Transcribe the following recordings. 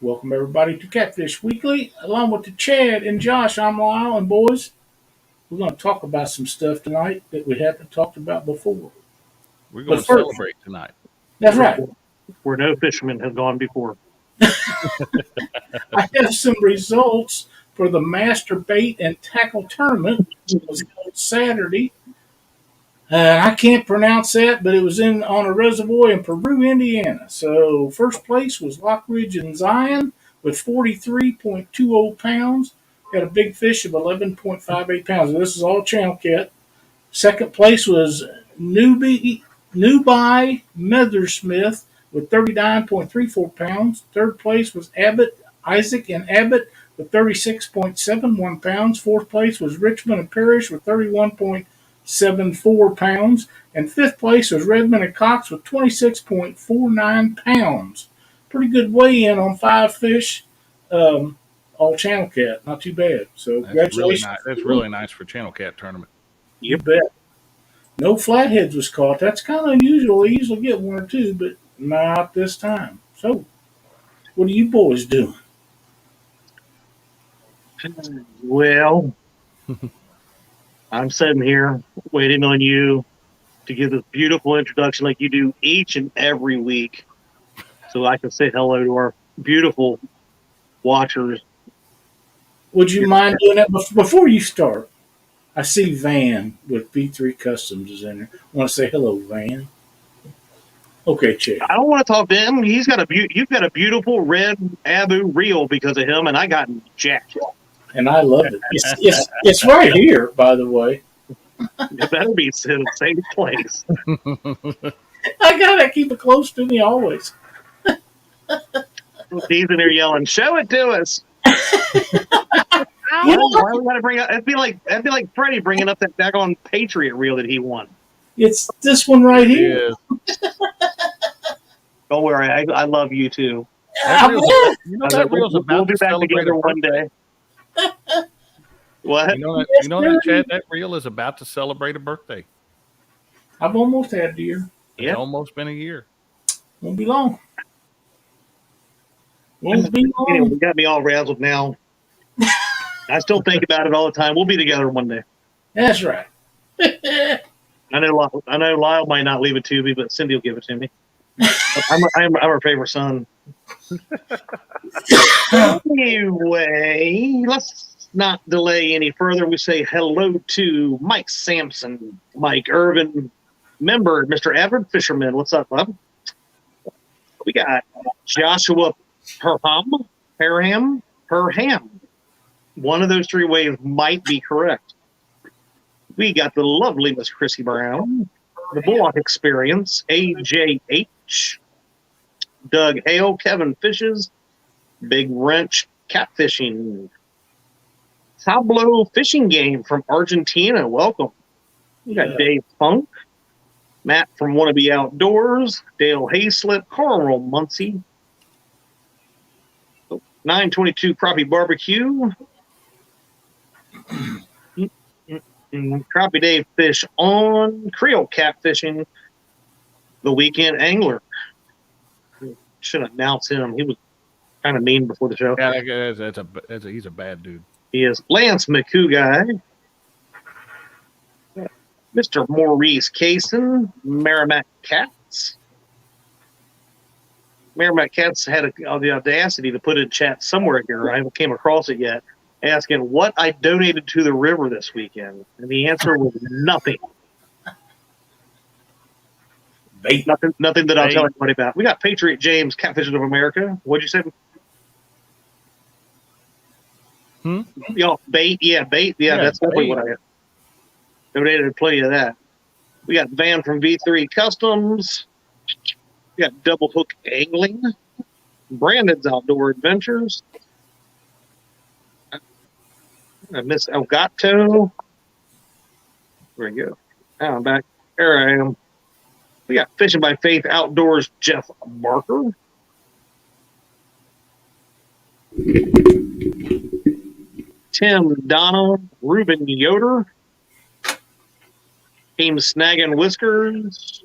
Welcome everybody to Catfish Weekly. Along with the Chad and Josh, I'm Lyle, and boys, we're going to talk about some stuff tonight that we haven't talked about before. We're going But to first, celebrate tonight. That's right. Where no fishermen have gone before. I have some results for the Master Bait and Tackle Tournament. It was held Saturday. I can't pronounce that, but it was on a reservoir in Peru, Indiana. So first place was Lock Ridge and Zion with 43.20 pounds. Got a big fish of 11.58 pounds. And this is all channel cat. Second place was Nubai Methersmith with 39.34 pounds. Third place was Isaac and Abbott with 36.71 pounds. Fourth place was Richmond and Parrish with 31.74 pounds. And fifth place was Redmond and Cox with 26.49 pounds. Pretty good weigh-in on 5 fish. All channel cat. Not too bad. So congratulations. That's really nice for channel cat tournament. You bet. No flatheads was caught. That's kind of unusual. We usually get 1 or 2, but not this time. So, what are you boys doing? Well, I'm sitting here waiting on you to give this beautiful introduction like you do each and every week so I can say hello to our beautiful watchers. Would you mind doing that before you start? I see Van with B3 Customs is in there. I want to say hello, Van. Okay, Chad. I don't want to talk to him. You've got a beautiful red Abu reel because of him, and I got jacked. And I love it. It's right here, by the way. It better be in the same place. I gotta keep it close to me always. He's in there yelling, "Show it to us!" Why we gotta bring up? That'd be like Freddie bringing up that daggone Patriot reel that he won. It's this one right here. Don't worry, I love you too. That reel's about we'll be back together one day. What? You know that, Chad? That reel is about to celebrate a birthday. I've almost had a deer. It's almost been a year. Won't be long. Won't be long. Anyway, you got me all razzled now. I still think about it all the time. We'll be together one day. That's right. I know Lyle might not leave it to me, but Cindy will give it to me. I'm her favorite son. Anyway, let's not delay any further. We say hello to Mike Sampson, Mike Irvin, member, Mr. Avid Fisherman. What's up, bub? We got Joshua Perham. One of those 3 ways might be correct. We got the lovely Miss Chrissy Brown, the Bullock Experience, AJH, Doug Hale, Kevin Fishes, Big Wrench Catfishing, Tableau Fishing Game from Argentina. Welcome. We got Dave Funk, Matt from Wannabe Outdoors, Dale Hayslip, Carl Muncie, 922 Crappie Barbecue, Crappie Dave Fish on, Creole Catfishing, The Weekend Angler. Should announce him. He was kind of mean before the show. Yeah, he's a bad dude. He is Lance McCouguy, Mr. Maurice Kaysen, Merrimack Cats. Merrimack Cats had the audacity to put in chat somewhere here. I haven't came across it yet, asking what I donated to the river this weekend. And the answer was nothing. Nothing that I'll tell anybody about. We got Patriot James, Catfishing of America. What'd you say? Y'all, bait? Yeah, bait. Yeah, that's definitely what I donated plenty of that. We got Van from V3 Customs. We got Double Hook Angling. Brandon's Outdoor Adventures. I miss Elgato. There we go. Now I'm back. There I am. We got Fishing by Faith Outdoors, Jeff Barker. Tim Donna, Ruben Yoder. Team Snagging Whiskers.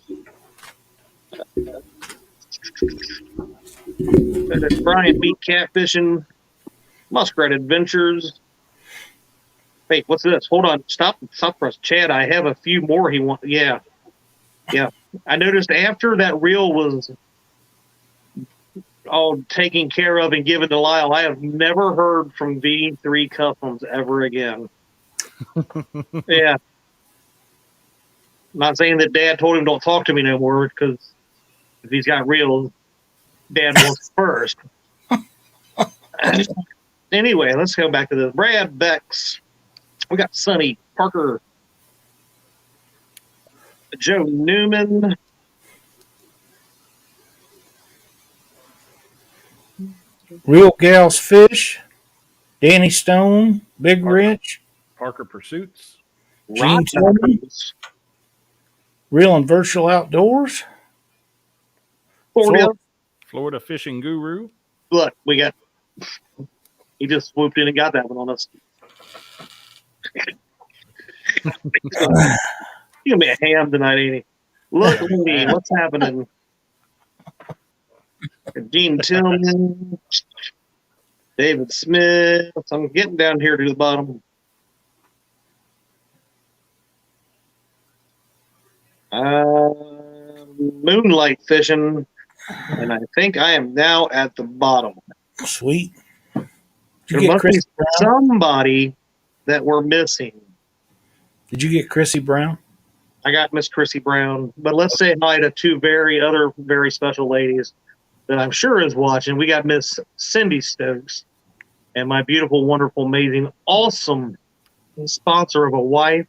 Brian Beat Catfishing, Muskrat Adventures. Hey, what's this? Hold on. Stop for us. Chad, I have a few more he wants. Yeah. I noticed after that reel was all taken care of and given to Lyle, I have never heard from V3 Customs ever again. Yeah. I'm not saying that Dad told him don't talk to me no more, because if he's got reels, Dad wants first. Anyway, let's go back to this. Brad Bex. We got Sonny Parker, Joe Newman, Real Gals Fish, Danny Stone, Big Rich, Parker Pursuits, Gene Rod Tillman, Holders, Real and Virtual Outdoors, Florida Fishing Guru. Look, we got. He just swooped in and got that one on us. He's gonna be a ham tonight, ain't he? Look, Lee, what's happening? Gene Tillman, David Smith. I'm getting down here to the bottom. Moonlight Fishing, and I think I am now at the bottom. Sweet. There must be somebody that we're missing. Did you get Chrissy Brown? I got Miss Chrissy Brown, but let's say hi to two very special ladies that I'm sure is watching. We got Miss Cindy Stokes and my beautiful, wonderful, amazing, awesome sponsor of a wife,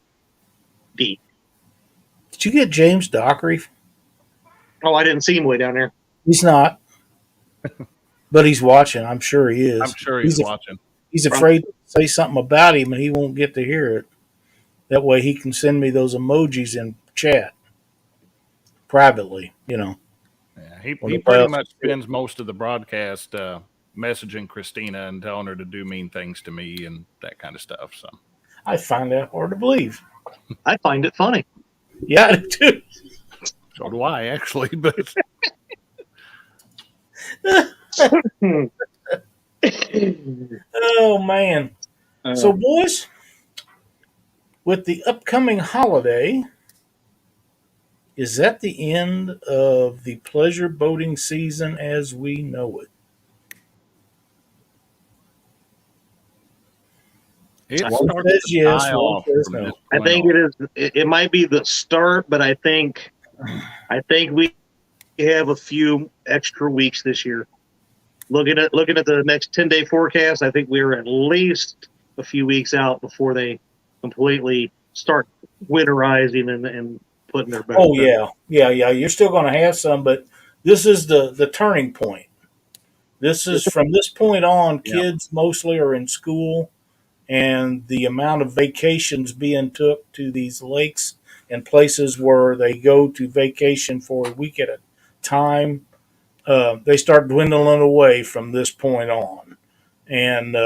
Dee. Did you get James Dockery? Oh, I didn't see him way down there. He's not, but he's watching. I'm sure he is. I'm sure he's watching. He's afraid to say something about him, and he won't get to hear it. That way he can send me those emojis in chat privately, Yeah, he pretty much spends most of the broadcast messaging Christina and telling her to do mean things to me and that kind of stuff. So I find that hard to believe. I find it funny. Yeah, I do too. So do I, actually. But oh man! So boys, with the upcoming holiday, is that the end of the pleasure boating season as we know it? It starts to die off from this I think point it is. It might be the start, but I think we have a few extra weeks this year. Looking at the next 10-day forecast, I think we're at least a few weeks out before they completely start winterizing and putting their boat. Oh yeah. You're still going to have some, but this is the turning point. This is from this point on. Kids mostly are in school, and the amount of vacations being took to these lakes and places where they go to vacation for a week at a time, they start dwindling away from this point on. And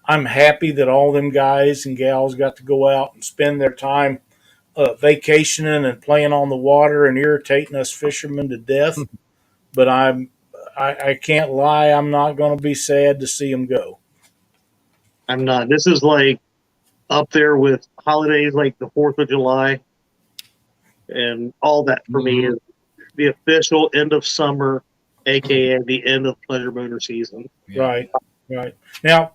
I'm happy that all them guys and gals got to go out and spend their time vacationing and playing on the water and irritating us fishermen to death. But I can't lie, I'm not going to be sad to see them go. I'm not. This is like up there with holidays like the 4th of July and all that for me is the official end of summer, aka the end of pleasure boater season. Yeah. Right. Now,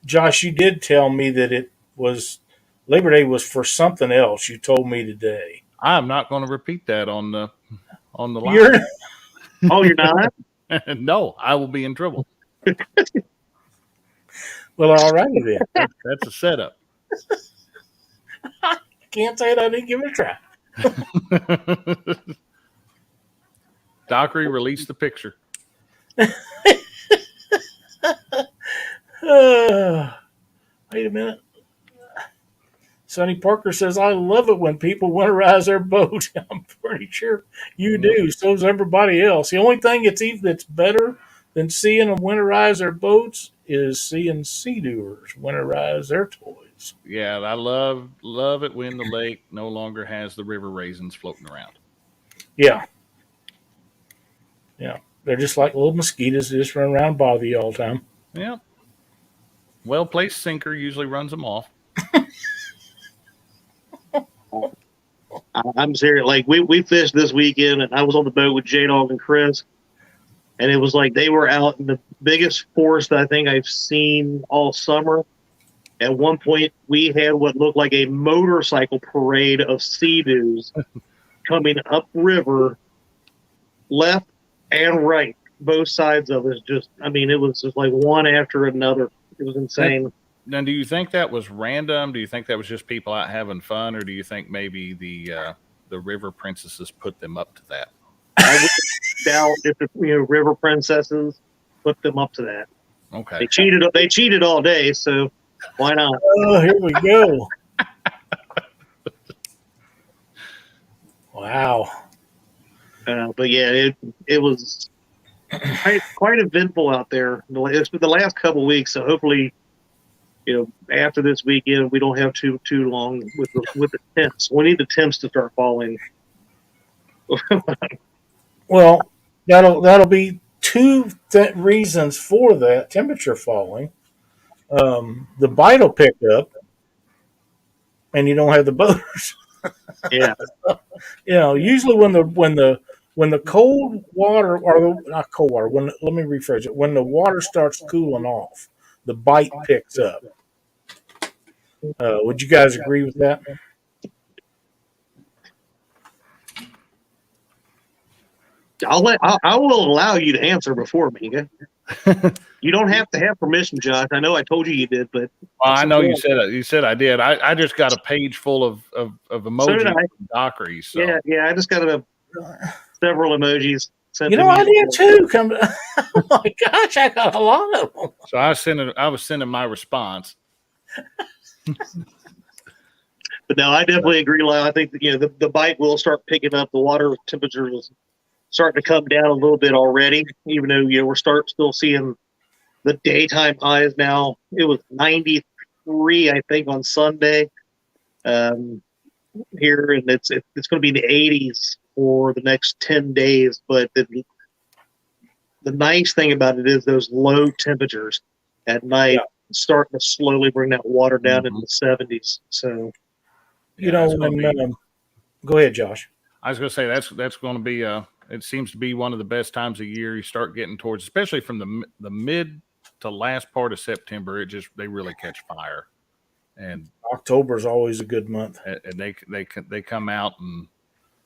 Josh, you did tell me that it was Labor Day was for something else. You told me today. I'm not going to repeat that on the line. You're not? No, I will be in trouble. Well, all righty then. That's a setup. Can't say that I didn't give it a try. Dockery, release the picture. Wait a minute. Sonny Parker says, I love it when people winterize their boat. I'm pretty sure you do. So does everybody else. The only thing that's better than seeing them winterize their boats is seeing sea-doers winterize their toys. Yeah, I love it when the lake no longer has the river raisins floating around. Yeah. They're just like little mosquitoes. They just run around and bother you all the time. Yeah. Well placed sinker usually runs them off. I'm serious. Like we fished this weekend, and I was on the boat with J Dog and Chris, and it was like they were out in the biggest force that I think I've seen all summer. At one point, we had what looked like a motorcycle parade of sea-doos coming upriver, left and right, both sides of us. Just, I mean, it was just like one after another. It was insane. Now, do you think that was random? Do you think that was just people out having fun, or do you think maybe the river princesses put them up to that? I would doubt if the river princesses put them up to that. Okay, they cheated. They cheated all day, so why not? Oh, here we go. Wow. But yeah, it was quite eventful out there. It's been the last couple of weeks, so hopefully, after this weekend, we don't have too long with the temps. We need the temps to start falling. Well, that'll be two reasons for that temperature falling. The bite will pick up, and you don't have the boaters. Yeah. Usually when the cold water, or not cold water, let me rephrase it. When the water starts cooling off, the bite picks up. Would you guys agree with that? I will allow you to answer before me. You don't have to have permission, Josh. I know I told you did, but I know you said I did. I just got a page full of emojis from Dockery. So. Yeah. I just got several emojis. I did too. Oh my gosh, I got a lot of them. So I was sending my response. But no, I definitely agree, Lyle. I think the bite will start picking up. The water temperature is starting to come down a little bit already, even though we're still seeing the daytime highs now. It was 93, I think, on Sunday here, and it's going to be in the 80s for the next 10 days. But the nice thing about it is those low temperatures at night starting to slowly bring that water down into the 70s. So, go ahead, Josh. I was going to say that's going to be it seems to be one of the best times of year. You start getting towards, especially from the mid to last part of September. They really catch fire, and October is always a good month. And they come out, and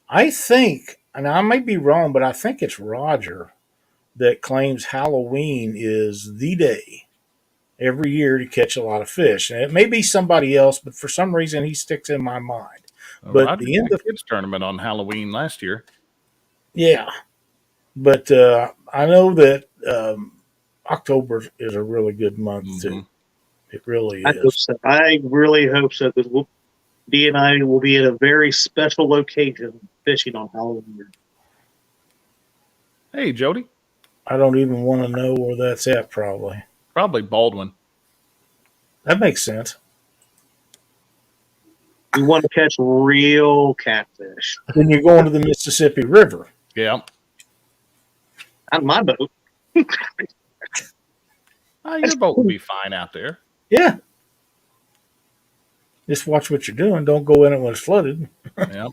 I think, and I may be wrong, but I think it's Roger that claims Halloween is the day every year to catch a lot of fish. And it may be somebody else, but for some reason he sticks in my mind. But Roger the end of the kids tournament on Halloween last year. Yeah, but I know that October is a really good month too. It really is. I really hope so, because D and I will be at a very special location fishing on Halloween. Hey, Jody. I don't even want to know where that's at. Probably Baldwin. That makes sense. You want to catch real catfish. Then you're going to the Mississippi River. Yeah. On my boat. Your boat will be fine out there. Yeah. Just watch what you're doing. Don't go in it when it's flooded. Yeah.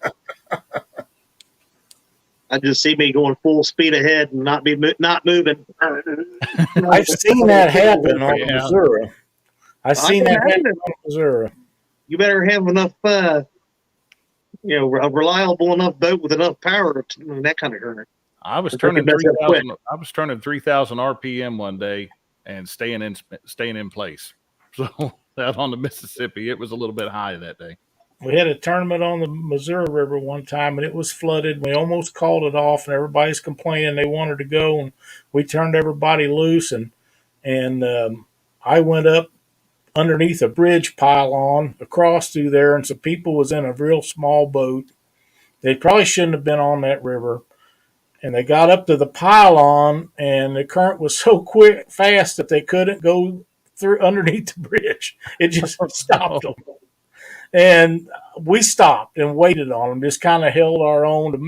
I just see me going full speed ahead and not moving. I've seen that happen on Missouri. I've seen that happen on Missouri. You better have enough, a reliable enough boat with enough power to that kind of current. I was turning 3,000. I was turning 3,000 RPM one day and staying in place. So out on the Mississippi, it was a little bit high that day. We had a tournament on the Missouri River one time, and it was flooded. We almost called it off, and everybody's complaining they wanted to go, and we turned everybody loose, and I went up underneath a bridge pylon across through there, and some people was in a real small boat. They probably shouldn't have been on that river, and they got up to the pylon, and the current was so fast that they couldn't go through underneath the bridge. It just stopped them. And we stopped and waited on them, just kind of held our own to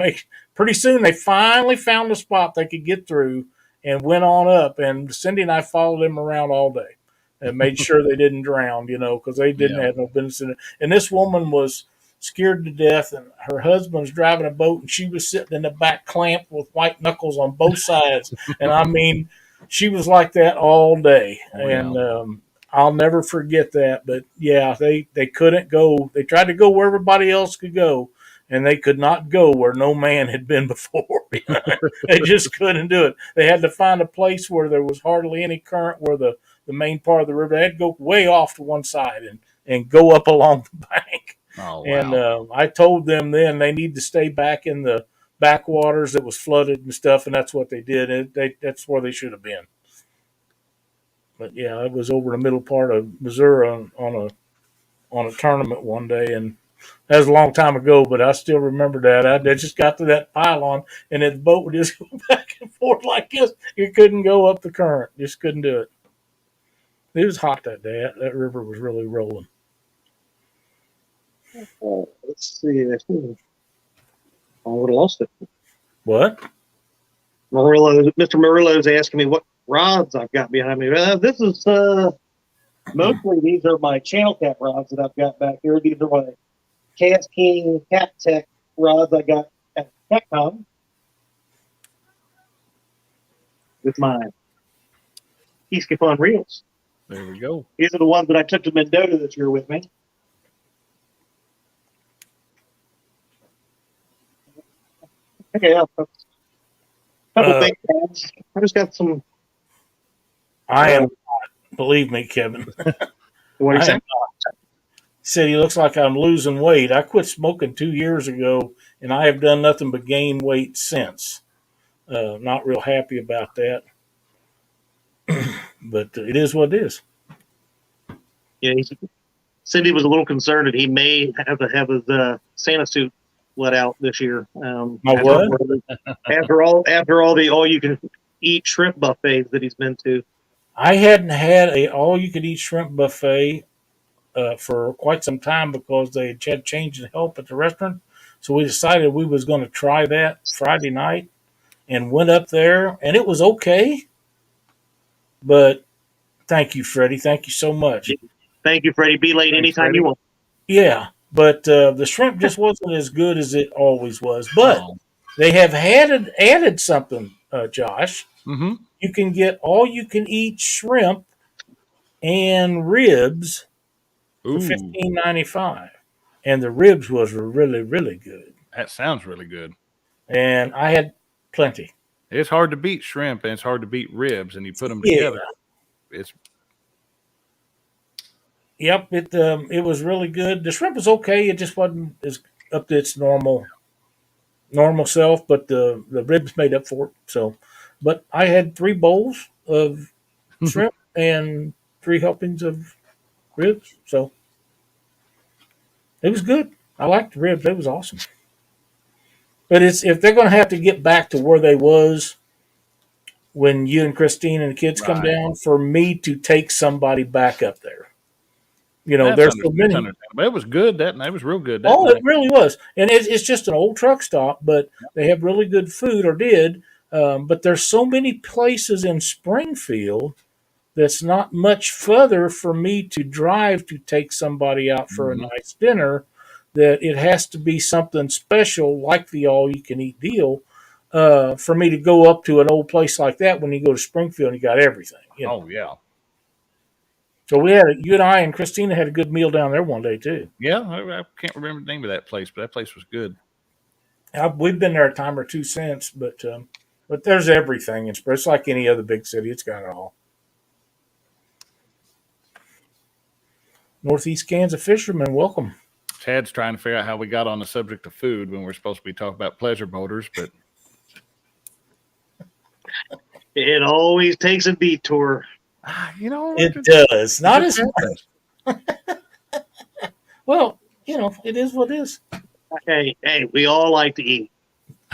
pretty soon they finally found a spot they could get through and went on up. And Cindy and I followed them around all day and made sure they didn't drown, because they didn't Yeah. have no business in it. And this woman was scared to death, and her husband was driving a boat, and she was sitting in the back clamped with white knuckles on both sides. And I mean, she was like that all day. Oh, yeah. And I'll never forget that. But yeah, they couldn't go. They tried to go where everybody else could go, and they could not go where no man had been before. They just couldn't do it. They had to find a place where there was hardly any current, where the main part of the river, they had to go way off to one side and go up along the bank. Oh, wow. And I told them then they need to stay back in the backwaters that was flooded and stuff, and that's what they did. That's where they should have been. But yeah, it was over the middle part of Missouri on a tournament one day, and that was a long time ago, but I still remember that. I just got to that pylon, and the boat would just go back and forth like this. You couldn't go up the current. Just couldn't do it. It was hot that day. That river was really rolling. Let's see. I would have lost it. What? Mr. Murillo's asking me what rods I've got behind me. This is mostly, these are my channel cap rods that I've got back here. These are my Cast King Cat Tech rods I got at TechCon with my Equiptment reels. There we go. These are the ones that I took to Mendota this year with me. Okay, a couple big pads. I just got some. I am, believe me, Kevin. What are you saying? Said he looks like I'm losing weight. I quit smoking 2 years ago, and I have done nothing but gain weight since. Not real happy about that, but it is what it is. Yeah, Cindy was a little concerned that he may have to have his Santa suit let out this year. My what? After all the all-you-can-eat shrimp buffets that he's been to. I hadn't had a all-you-could-eat shrimp buffet for quite some time because they had change in help at the restaurant. So we decided we was going to try that Friday night and went up there, and it was okay. But thank you, Freddie. Thank you so much. Thank you, Freddie. Be late anytime Freddie. you want. Yeah, but the shrimp just wasn't as good as it always was. But they have added something, Josh. Mm-hmm. You can get all-you-can-eat shrimp and ribs for $15.95, and the ribs was really, really good. That sounds really good. And I had plenty. It's hard to beat shrimp and it's hard to beat ribs, and you put them together. It's Yep, it was really good. The shrimp was okay. It just wasn't as up to its normal self, but the ribs made up for it. So, but I had 3 bowls of shrimp and 3 helpings of ribs. So it was good. I liked the ribs. It was awesome. But if they're going to have to get back to where they was when you and Christine and the kids come Right. down, for me to take somebody back up there. that's There's so many. understandable. It was good. That was real good. It really was. And it's just an old truck stop, but they have really good food, or did. But there's so many places in Springfield that's not much further for me to drive to take somebody out for a nice dinner, that it has to be something special like the all-you-can-eat deal for me to go up to an old place like that. When you go to Springfield, you got everything. Oh, yeah. So you and I and Christina had a good meal down there one day too. Yeah, I can't remember the name of that place, but that place was good. We've been there a time or two since, but there's everything. It's like any other big city. It's got it all. Northeast Kansas fishermen, welcome. Chad's trying to figure out how we got on the subject of food when we're supposed to be talking about pleasure boaters, but It always takes a detour. It does. Not as much. Well, it is what it is. Hey, we all like to eat.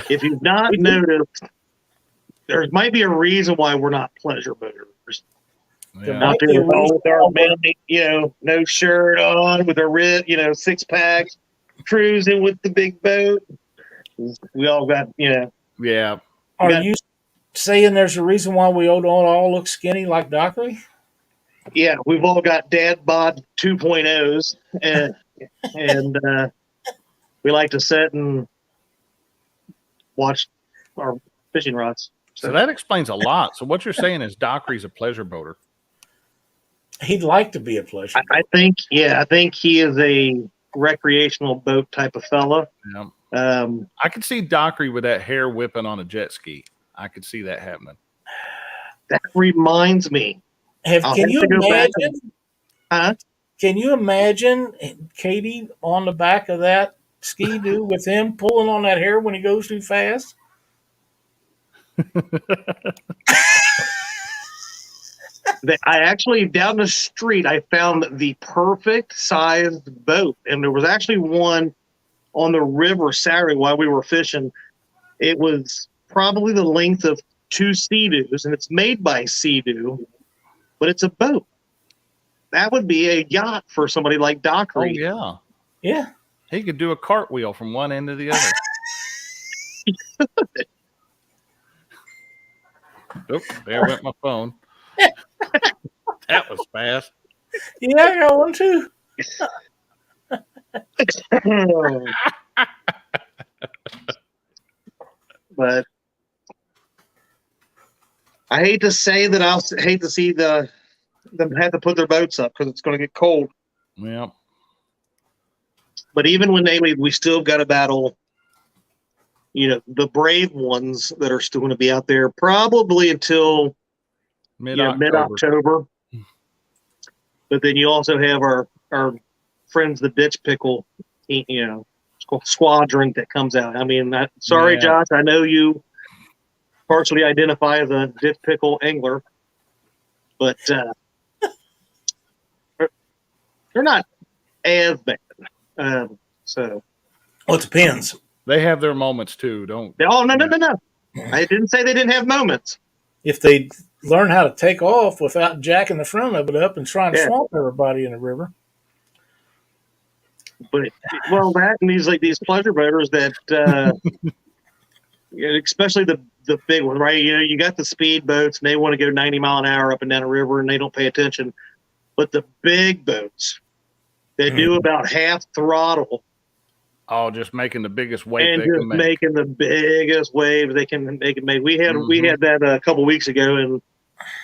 If you've not noticed, there might be a reason why we're not pleasure boaters. yeah. Out there with our belly, no shirt on, with our 6-pack, cruising with the big boat. We all got, Yeah. Are got- you saying there's a reason why we don't all look skinny like Dockery? yeah, we've all got dad bod 2.0s, and we like to sit and watch our fishing rods. So that explains a lot. So what you're saying is Dockery's a pleasure boater. He'd like to be a pleasure. I think he is a recreational boat type of fella. Yeah. I could see Dockery with that hair whipping on a jet ski. I could see that happening. That reminds me. Can you imagine? Huh? Can you imagine Katie on the back of that ski-doo with him pulling on that hair when he goes too fast? I actually, down the street, I found the perfect sized boat. And there was actually one on the river Saturday while we were fishing. It was probably the length of 2 Sea-Doos, and it's made by Sea-Doo, but it's a boat. That would be a yacht for somebody like Dockery. Oh, yeah. Yeah. He could do a cartwheel from one end to the other. Oh, there went my phone. That was fast. Yeah, I got one too. But I hate to say that I'll hate to see them have to put their boats up because it's going to get cold. Yeah. But even when they leave, we still got to battle, the brave ones that are still going to be out there probably until mid-October. But then you also have our friends, the ditch pickle, squadron that comes out. I mean, sorry, Yeah. Josh, I know you partially identify as a ditch pickle angler, but they're not as bad. So, Well, it depends. They have their moments too, don't they? Oh, no. I didn't say they didn't have moments. If they learn how to take off without jacking the front of it up and trying to swamp everybody in the river. But that and these pleasure boaters that, especially the big one, right? You got the speed boats and they want to go 90 mile an hour up and down a river and they don't pay attention. But the big boats, they do about half throttle. Oh, just making the biggest wave and they just can make. making the biggest waves they can make. We had that a couple weeks ago, and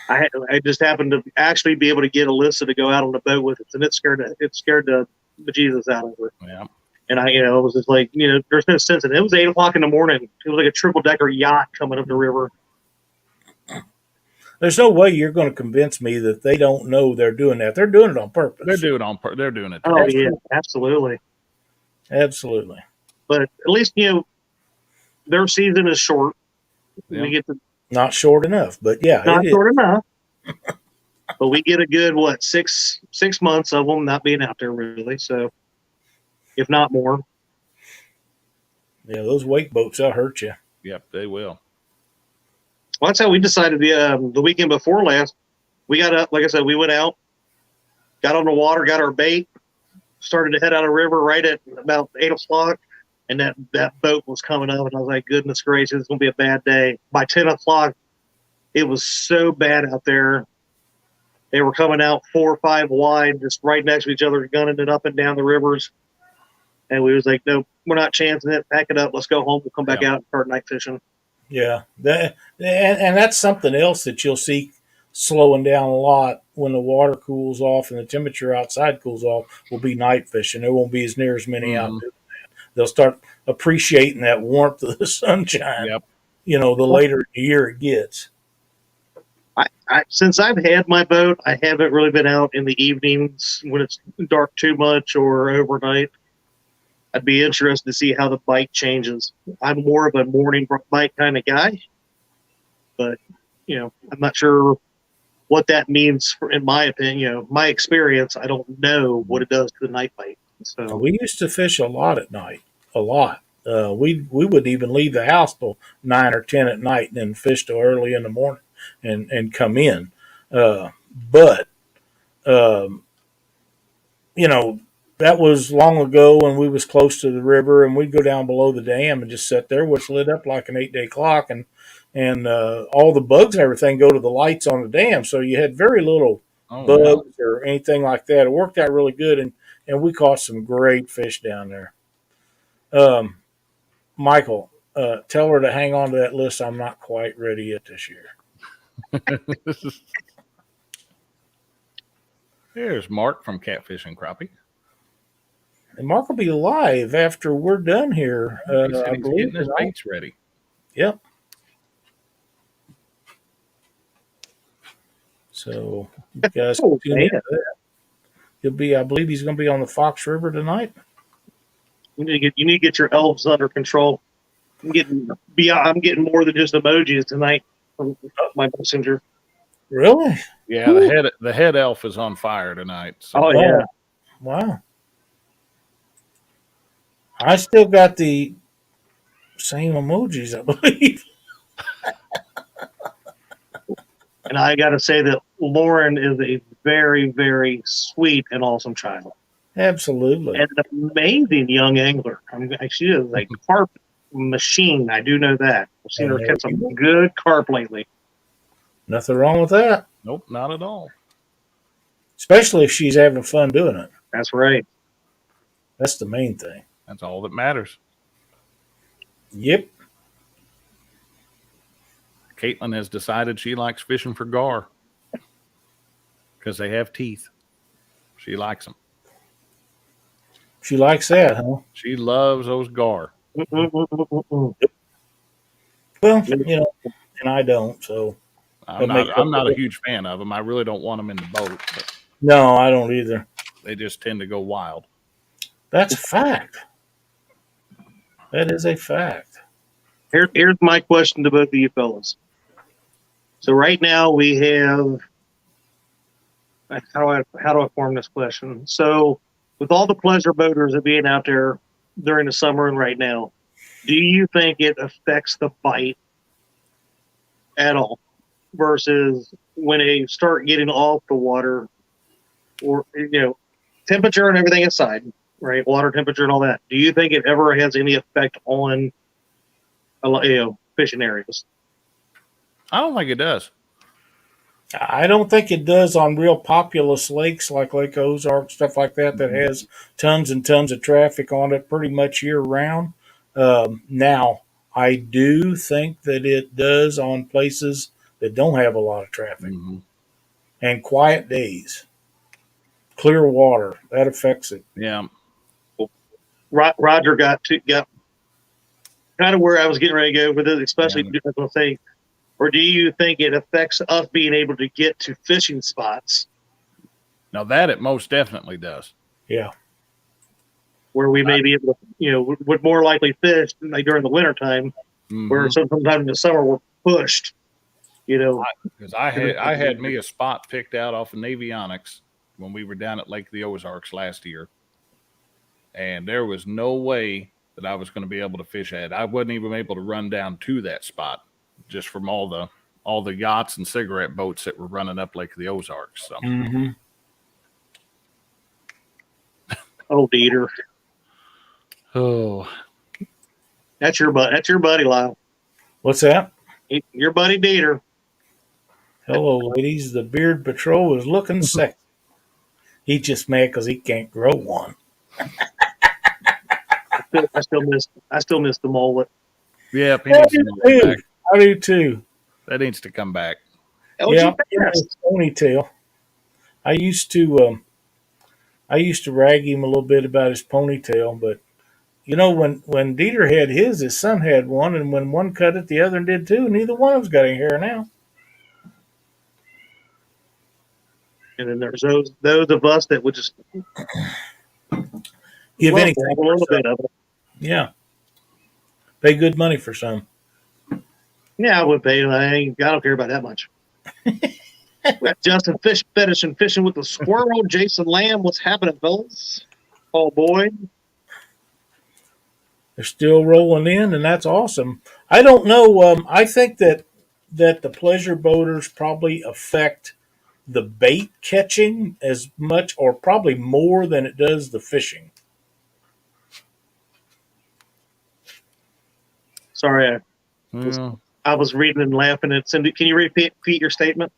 I just happened to actually be able to get Alyssa to go out on the boat with us, and it scared the bejesus out of her. Yeah. And I was just like, there's no sense in it. It was 8 o'clock in the morning. It was like a triple decker yacht coming up the river. There's no way you're going to convince me that they don't know they're doing that. They're doing it on purpose. They're doing it. Oh, yeah, absolutely. Absolutely. But at least, their season is short. Yeah. We get to Not short enough, but yeah. not short enough. But we get a good, 6 months of them not being out there, really. So, if not more. Yeah, those wake boats, they'll hurt you. Yep, they will. Well, that's how we decided the weekend before last. We got up, like I said, we went out, got on the water, got our bait, started to head out of the river right at about 8 o'clock, and that boat was coming up, and I was like, goodness gracious, it's going to be a bad day. By 10 o'clock, it was so bad out there. They were coming out 4 or 5 wide, just right next to each other, gunning it up and down the rivers. And we was like, nope, we're not chancing it. Pack it up. Let's go home. We'll come back out and start night fishing. Yeah. And that's something else that you'll see slowing down a lot when the water cools off and the temperature outside cools off will be night fishing. There won't be as near as many out there. They'll start appreciating that warmth of the sunshine, Yep. The later in the year it gets. Since I've had my boat, I haven't really been out in the evenings when it's dark too much or overnight. I'd be interested to see how the bite changes. I'm more of a morning bite kind of guy, but I'm not sure what that means in my opinion. My experience, I don't know what it does to the night bite. So we used to fish a lot at night, a lot. We would even leave the house till 9 or 10 at night and then fish till early in the morning and come in. But that was long ago when we was close to the river, and we'd go down below the dam and just sit there, which lit up like an 8-day clock, and all the bugs and everything go to the lights on the dam, so you had very little Oh wow. bugs or anything like that. It worked out really good, and we caught some great fish down there. Um, Michael, tell her to hang on to that list. I'm not quite ready yet this year. There's Mark from Catfishing Crappie. And Mark will be live after we're done here. He said I he's believe. getting his baits ready. Yep. So you guys can tune in to that. He'll be. I believe he's going to be on the Fox River tonight. You need to get your elves under control. I'm getting more than just emojis tonight from my messenger. Really? Yeah, the head elf is on fire tonight. So. Oh yeah. Wow. I still got the same emojis, I believe. And I got to say that Lauren is a very, very sweet and awesome child. Absolutely. And an amazing young angler. She is a carp machine. I do know that. I've seen her catch some good carp lately. Nothing wrong with that. Nope, not at all. Especially if she's having fun doing it. That's right. That's the main thing. That's all that matters. Yep. Caitlin has decided she likes fishing for gar because they have teeth. She likes them. She likes that, huh? She loves those gar. Well, and I don't, so. I'm not a huge fan of them. I really don't want them in the boat. But no, I don't either. They just tend to go wild. That's a fact. That is a fact. Here's my question to both of you fellas. So right now we have, how do I form this question? So with all the pleasure boaters that being out there during the summer and right now, do you think it affects the bite at all versus when they start getting off the water, or temperature and everything aside, right? Water temperature and all that. Do you think it ever has any effect on fishing areas? I don't think it does. I don't think it does on real populous lakes like Lake Ozark, stuff like that, that has tons and tons of traffic on it pretty much year round. Now, I do think that it does on places that don't have a lot of traffic and quiet days. Clear water, that affects it. Yeah. Roger got kind of where I was getting ready to go with it, especially I was going to say, or do you think it affects us being able to get to fishing spots? Now that it most definitely does. Yeah. Where we may be able to, would more likely fish like during the wintertime, where sometimes in the summer we're pushed, Because I had me a spot picked out off of Navionics when we were down at Lake of the Ozarks last year. And there was no way that I was going to be able to fish at it. I wasn't even able to run down to that spot just from all the yachts and cigarette boats that were running up Lake of the Ozarks. So. Oh, Dieter. Oh. That's your buddy, Lyle. What's that? Your buddy Dieter. Hello, ladies. The Beard Patrol is looking sexy. He's just mad because he can't grow one. I still miss the mullet. Yeah, I do too. That needs to come back. Yeah, ponytail. I used to rag him a little bit about his ponytail, but when Dieter had his son had one, and when one cut it, the other did too. Neither one of them's got any hair now. And then there's those of us that would just give anything a little bit of it. Yeah, pay good money for some. Yeah, I would pay. I don't care about that much. We got Justin Fish Fetish and Fishing with the Squirrel. Jason Lamb, what's happening, fellas? Paul Boyd. They're still rolling in, and that's awesome. I don't know. I think that the pleasure boaters probably affect the bait catching as much or probably more than it does the fishing. Sorry, Well, I was reading and laughing at Cindy. Can you repeat your statement?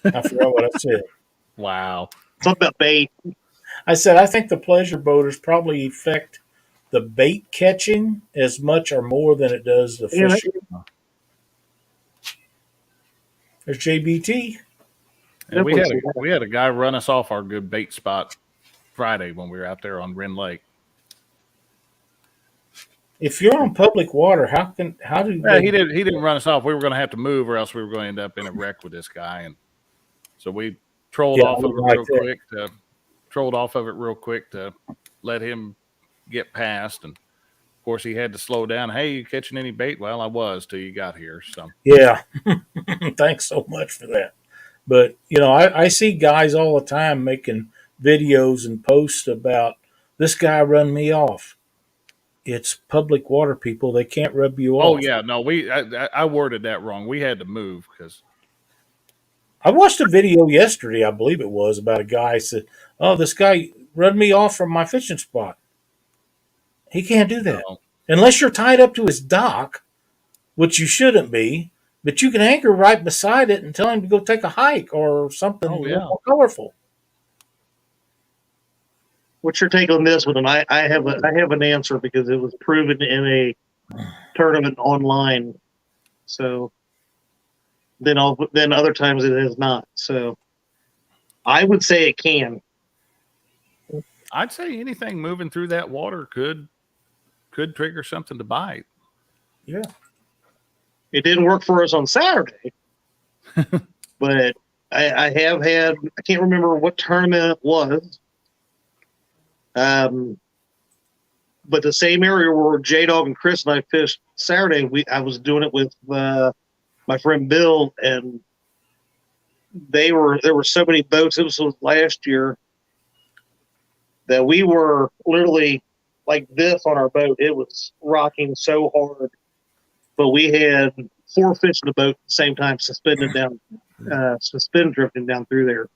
I forgot what I said. wow. Something about bait. I said I think the pleasure boaters probably affect the bait catching as much or more than it does the Yeah, fishing. There's JBT. And definitely see that. we had a guy run us off our good bait spot Friday when we were out there on Wren Lake. If you're on public water, how do Yeah, they, he didn't run us off. We were going to have to move, or else we were going to end up in a wreck with this guy. And so we trolled Yeah, off I of it like real that. quick. Trolled off of it real quick to let him get past. And of course, he had to slow down. Hey, you catching any bait? Well, I was till you got here. So Yeah. Thanks so much for that. But I see guys all the time making videos and posts about this guy run me off. It's public water, people. They can't rub you oh off. yeah, no, I worded that wrong. We had to move because I watched a video yesterday, I believe it was, about a guy said, "Oh, this guy run me off from my fishing spot." He can't do that unless you're tied up to his dock, which you shouldn't be. But you can anchor right beside it and tell him to go take a hike or something a little more colorful. What's your take on this one? And I have an answer because it was proven in a tournament online. So then other times it is not. So I would say it can. I'd say anything moving through that water could trigger something to bite. Yeah. It didn't work for us on Saturday, but I have had, I can't remember what tournament it was. But the same area where J-Dog and Chris and I fished Saturday, I was doing it with my friend Bill, and there were so many boats. This was last year that we were literally like this on our boat. It was rocking so hard, but we had 4 fish in the boat at the same time, suspended drifting down through there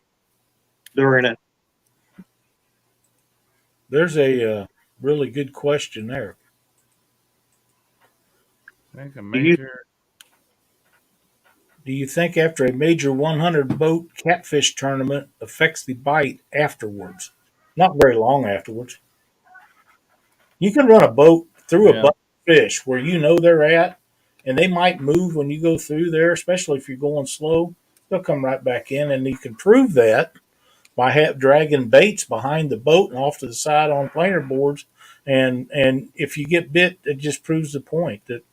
during it. There's a really good question there. Make a major. Do you think after a major 100 boat catfish tournament affects the bite afterwards? Not very long afterwards. You can run a boat through a bunch of fish where you know they're at, and they might move when you go through there, especially if you're going slow. They'll come right back in, and you can prove that by dragging baits behind the boat and off to the side on planer boards. And if you get bit, it just proves the point that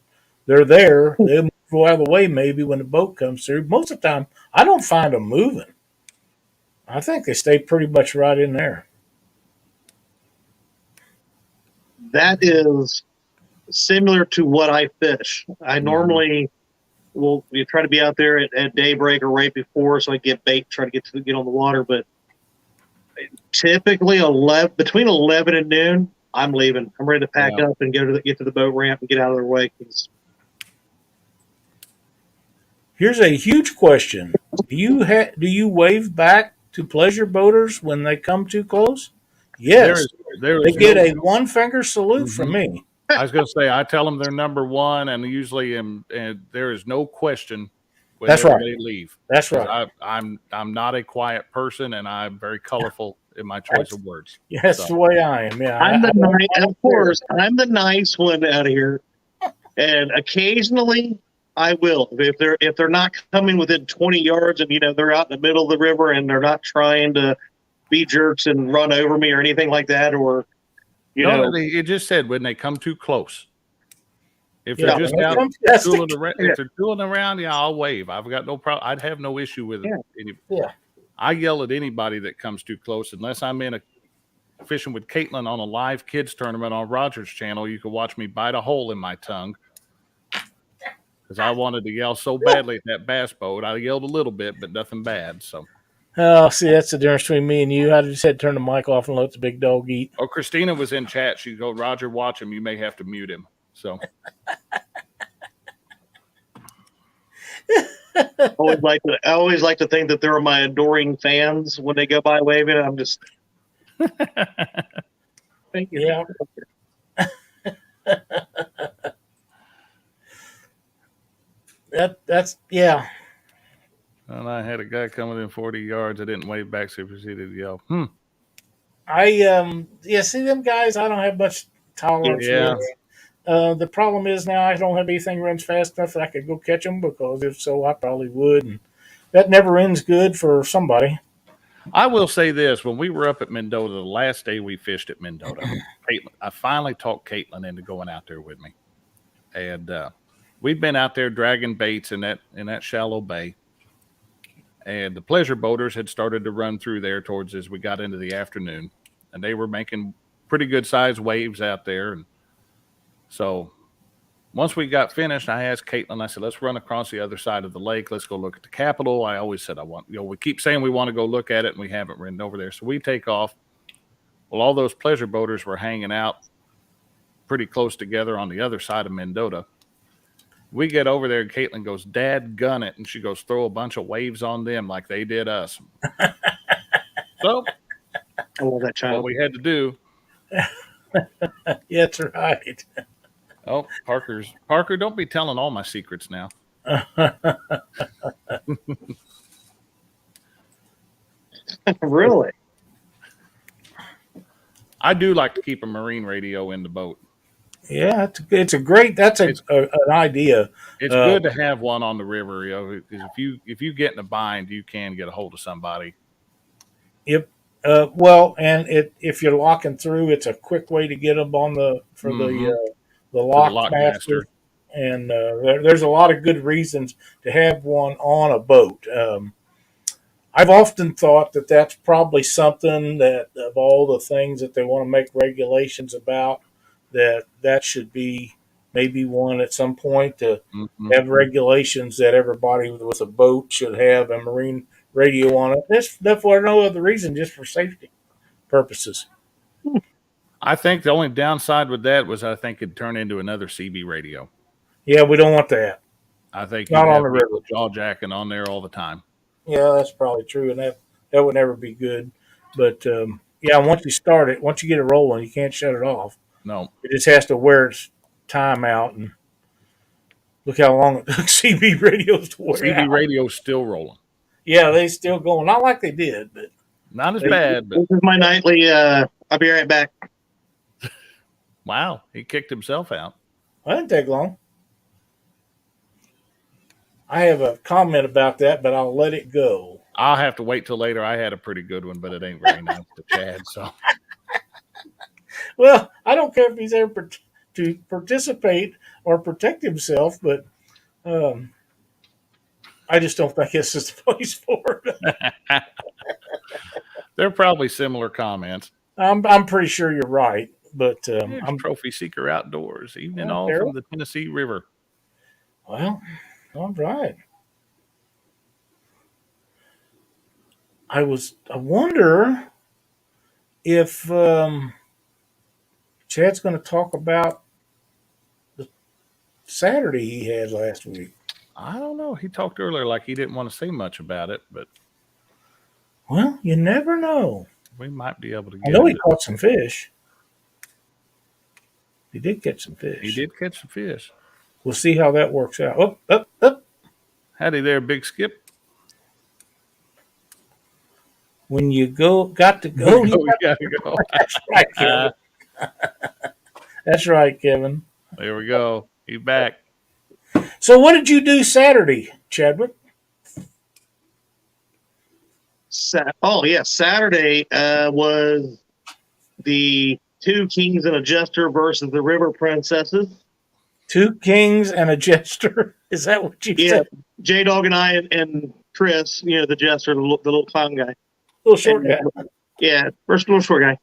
they're there. They'll go out of the way maybe when the boat comes through. Most of the time, I don't find them moving. I think they stay pretty much right in there. That is similar to what I fish. I normally will try to be out there at daybreak or right before, so I get bait, try to get on the water. But typically between 11 and noon, I'm leaving. I'm ready to pack up and get to the boat ramp and get out of their way. Here's a huge question: Do you wave back to pleasure boaters when they come too close? Yes, they get a one finger salute from me. I was going to say I tell them they're number one, and usually and there is no question whenever they leave. That's right. I'm not a quiet person, and I'm very colorful in my choice of words. Yeah, that's the way I am. Yeah, I'm the nice one out here, and occasionally I will if they're not coming within 20 yards and they're out in the middle of the river and they're not trying to be jerks and run over me or anything like that, or it just said when they come too close. If they're just out if they're tooling around, I'll wave. I've got no problem. I'd have no issue with it. I yell at anybody that comes too close, unless I'm in a fishing with Caitlin on a live kids tournament on Rogers channel. You can watch me bite a hole in my tongue because I wanted to yell so badly at that bass boat. I yelled a little bit, but nothing bad. So. Oh, see, that's the difference between me and you. I just had to turn the mic off and let the big dog eat. Oh, Christina was in chat. She go, Roger, watch him. You may have to mute him. So. I always like to think that they're my adoring fans when they go by waving. I'm just thank you. Yeah. That's yeah. And I had a guy coming in 40 yards. I didn't wave back, so he proceeded to yell, Yeah, see them guys I don't have much tolerance Yeah. with. The problem is now I don't have anything runs fast enough that I could go catch them, because if so, I probably would. And that never ends good for somebody. I will say this: when we were up at Mendota, the last day we fished at Mendota, I finally talked Caitlin into going out there with me, and we'd been out there dragging baits in that shallow bay, and the pleasure boaters had started to run through there towards as we got into the afternoon, and they were making pretty good sized waves out there, and so. Once we got finished, I asked Caitlin, I said, let's run across the other side of the lake. Let's go look at the Capitol. I always said, we keep saying we want to go look at it, and we haven't ridden over there. So we take off. Well, all those pleasure boaters were hanging out pretty close together on the other side of Mendota. We get over there, and Caitlin goes, Dad, gun it. And she goes, throw a bunch of waves on them like they did us. So, I love that child. What we had to do. Yeah, that's right. Oh, Parker, don't be telling all my secrets now. Really? I do like to keep a marine radio in the boat. Yeah, it's a great. That's an idea. It's good to have one on the river, because if you get in a bind, you can get a hold of somebody. Yep. Well, and if you're locking through, it's a quick way to get them on the lock master. And there's a lot of good reasons to have one on a boat. I've often thought that that's probably something that, of all the things that they want to make regulations about, that should be maybe one at some point to have regulations that everybody with a boat should have a marine radio on it. That's for no other reason, just for safety purposes. I think the only downside with that was I think it'd turn into another CB radio. Yeah, we don't want that. I think not on the river. Jaw jacking on there all the time. Yeah, that's probably true, and that would never be good. But yeah, once you start it, once you get it rolling, you can't shut it off. No, it just has to wear its time out. And look how long it took CB radios to wear CB out. radio's still rolling. Yeah, they still going. Not like they did, but not as bad. But this is my nightly. I'll be right back. Wow, he kicked himself out. Well, that didn't take long. I have a comment about that, but I'll let it go. I'll have to wait till later. I had a pretty good one, but it ain't very nice to Chad. So, well, I don't care if he's there to participate or protect himself, but I just don't think this is the place for it. They're probably similar comments. I'm pretty sure you're right, but I'm Trophy Seeker Outdoors, even all from the Tennessee River. Well, all right. I wonder if Chad's going to talk about the Saturday he had last week. I don't know. He talked earlier like he didn't want to say much about it, but well, you never know. We might be able to get I know he caught some fish. He did catch some fish. He did catch some fish. We'll see how that works out. Up. Howdy there, Big Skip. When you got to go, you got to go. That's right, Kevin. That's right, Kevin. There we go. He's back. So what did you do Saturday, Chadwick? Saturday was the Two Kings and a Jester versus the River Princesses. Two Kings and a Jester? Is that what you said? J-Dog and I and Chris, the Jester, the little clown guy. Little short guy. Yeah, first little short guy.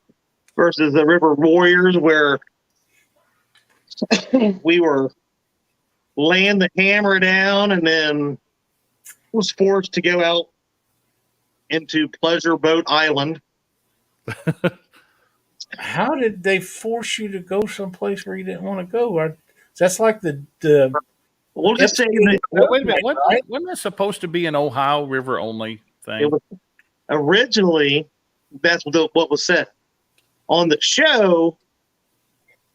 Versus the River Warriors, where we were laying the hammer down and then was forced to go out into Pleasure Boat Island. How did they force you to go someplace where you didn't want to go? That's like the We'll just say that wait a minute. Wasn't that supposed to be an Ohio River only thing? it was originally, that's what was said. On the show,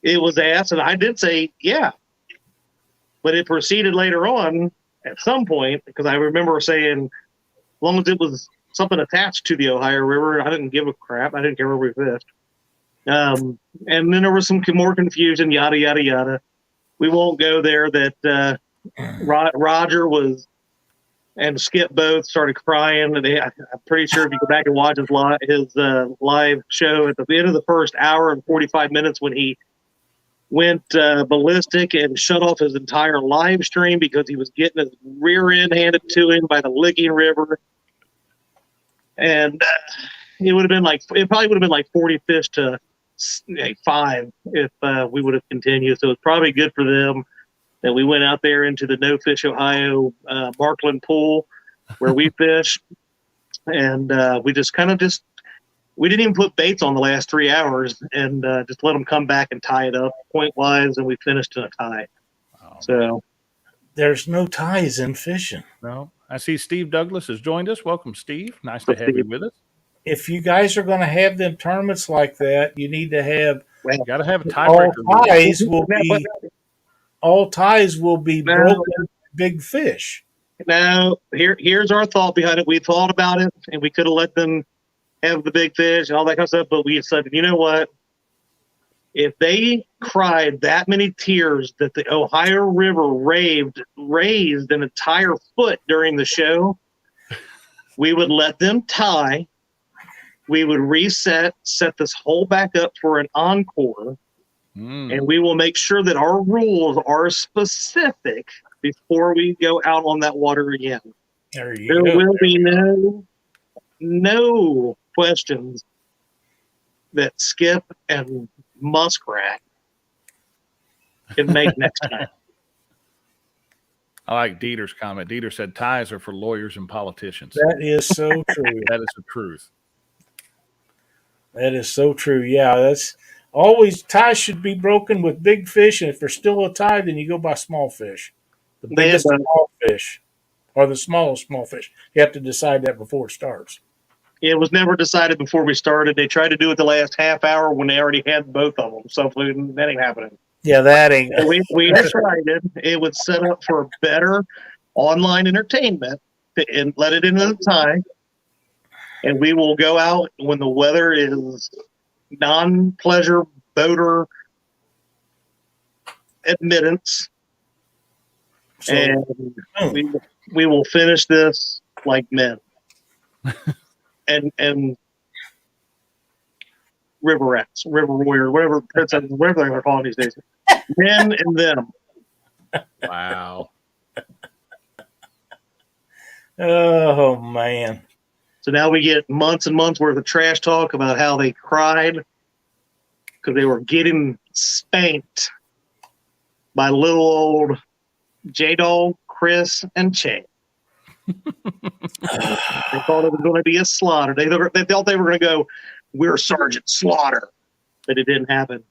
it was asked, and I did say, yeah. But it proceeded later on at some point, because I remember saying, as long as it was something attached to the Ohio River, I didn't give a crap. I didn't care where we fished. And then there was some more confusion, yada, yada, yada. We won't go there. That Roger was and Skip both started crying. And I'm pretty sure if you go back and watch his live show at the end of the first hour and 45 minutes when he went ballistic and shut off his entire live stream because he was getting his rear end handed to him by the Licking River. And it probably would have been like 40 fish to 5 if we would have continued. So it's probably good for them that we went out there into the No Fish Ohio Markland pool where we fish. And we just we didn't even put baits on the last 3 hours and just let them come back and tie it up point wise. And we finished in a tie. Oh, so there's no ties in fishing. No, I see Steve Douglas has joined us. Welcome, Steve. Nice to have you with us. If you guys are going to have them tournaments like that, you need to have got to have a tiebreaker. All ties will be broken big fish. Now, here's our thought behind it. We thought about it, and we could have let them have the big fish and all that kind of stuff, but we said, you know what? If they cried that many tears that the Ohio River raised an entire foot during the show, we would let them tie. We would reset, set this hole back up for an encore, and we will make sure that our rules are specific before we go out on that water again. There will be no questions that Skip and Muskrat can make next time. I like Dieter's comment. Dieter said ties are for lawyers and politicians. That is so true. That is the truth. That is so true. Yeah, that's always ties should be broken with big fish, and if there's still a tie, then you go by small fish. The biggest small fish or the smallest small fish. You have to decide that before it starts. It was never decided before we started. They tried to do it the last half hour when they already had both of them. So that ain't happening. Yeah, that ain't. We tried it. It would set up for better online entertainment and let it into the time. And we will go out when the weather is non-pleasure boater admittance. So, and we will finish this like men. and river rats, river warrior, whatever they're calling these days. Men and them. Wow. Oh man. So now we get months and months worth of trash talk about how they cried because they were getting spanked by little old J-Dog, Chris, and Che. They thought it was going to be a slaughter. They thought they were going to go, we're Sergeant Slaughter. But it didn't happen.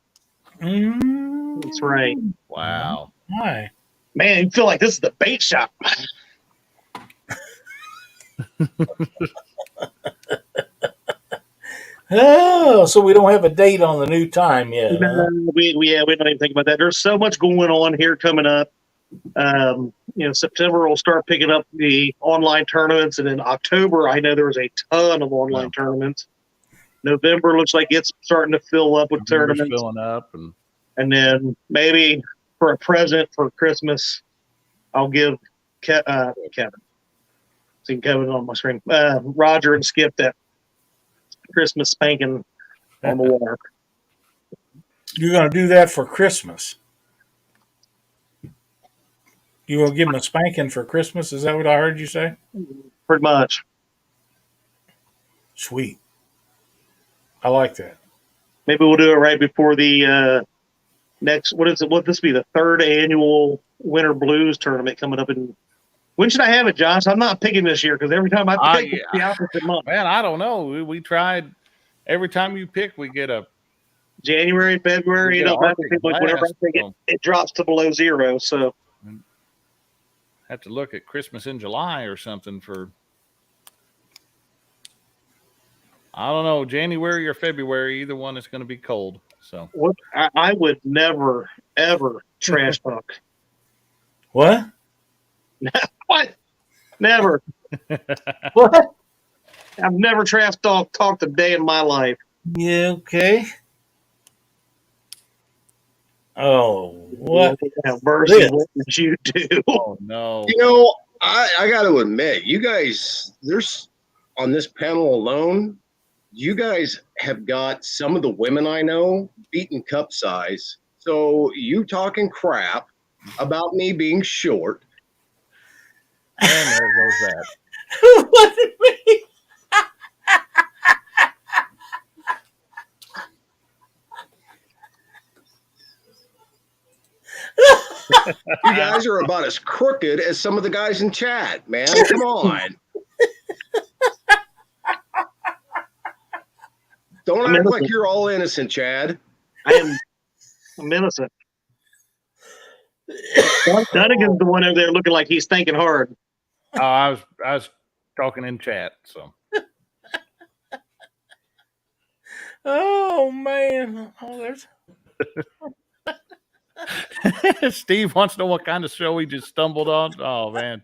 That's right. Wow. Why? Man, you feel like this is the bait shop. Oh, so we don't have a date on the new time yet. No, we don't even think about that. There's so much going on here coming up. September we'll start picking up the online tournaments, and in October I know there's a ton of online tournaments. November looks like it's starting to fill up with tournaments. Filling up, and then maybe for a present for Christmas, I'll give Kevin. See Kevin on my screen. Roger and Skip that Christmas spanking on the water. You're going to do that for Christmas? You going to give them a spanking for Christmas? Is that what I heard you say? Pretty much. Sweet. I like that. Maybe we'll do it right before the next. What is it? Will this be the 3rd annual Winter Blues tournament coming up in? When should I have it, Josh? I'm not picking this year because every time I pick it's the opposite month. Man, I don't know. We tried. Every time you pick, we get a January, February. Whenever I pick it, it drops to below 0. So have to look at Christmas in July or something for, I don't know, January or February. Either one is going to be cold. So What I would never ever trash talk. What? What? Never. What? I've never trash talked a day in my life. Yeah, okay. Oh, what? Mercy, what did you do? oh no. You know, I got to admit, you guys, there's on this panel alone, you guys have got some of the women I know beaten cup size. So you talking crap about me being short. And there goes that. What did we? You guys are about as crooked as some of the guys in chat, man. Come on. Don't act like you're all innocent, Chad. I'm innocent. Dunnigan's the one over there looking like he's thinking hard. Oh, I was talking in chat. So. Oh man! Oh, there's. Steve wants to know what kind of show he just stumbled on. Oh man,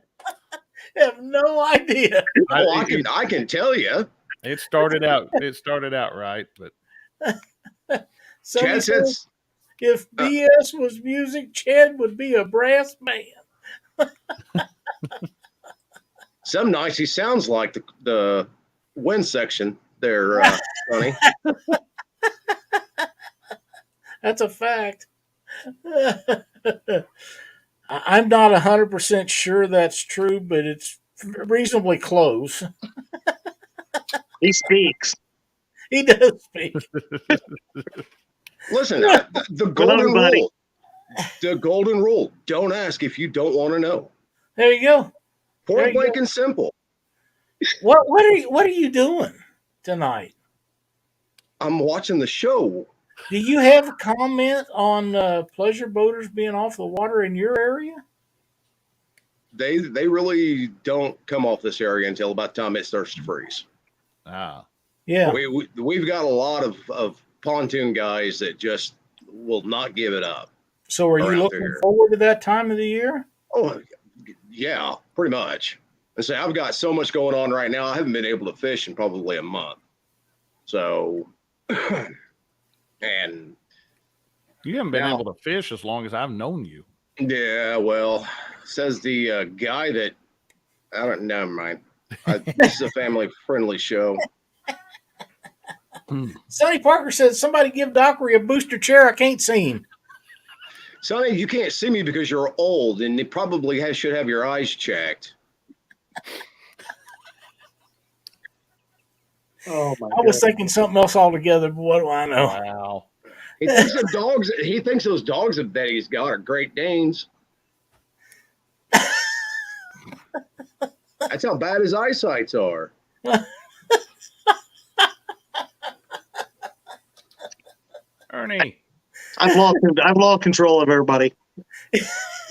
I have no idea. I can tell you. It started out right, but Chad says, if BS was music, Chad would be a brass man. some nights he sounds like the wind section there, Sonny. That's a fact. I'm not 100% sure that's true, but it's reasonably close. He speaks. He does speak. Listen, the golden rule. The golden rule. Don't ask if you don't want to know. There you go. Point blank and simple. What are you doing tonight? I'm watching the show. Do you have a comment on pleasure boaters being off the water in your area? They really don't come off this area until about the time it starts to freeze. ah, Yeah. We've got a lot of pontoon guys that just will not give it up. So are you looking forward to that time of the year? Oh, yeah, pretty much. And so I've got so much going on right now. I haven't been able to fish in probably a month. So, and you haven't been able to fish as long as I've known you. yeah, well, says the guy that I don't know. Never mind. This is a family-friendly show. Sonny Parker says, somebody give Dockery a booster chair. I can't see him. Sonny, you can't see me because you're old, and you probably should have your eyes checked. Oh my! I was thinking something else altogether, but what do I know? Wow. He thinks the dogs. He thinks those dogs that he's got are Great Danes. That's how bad his eyesights are. Ernie. I've lost control of everybody.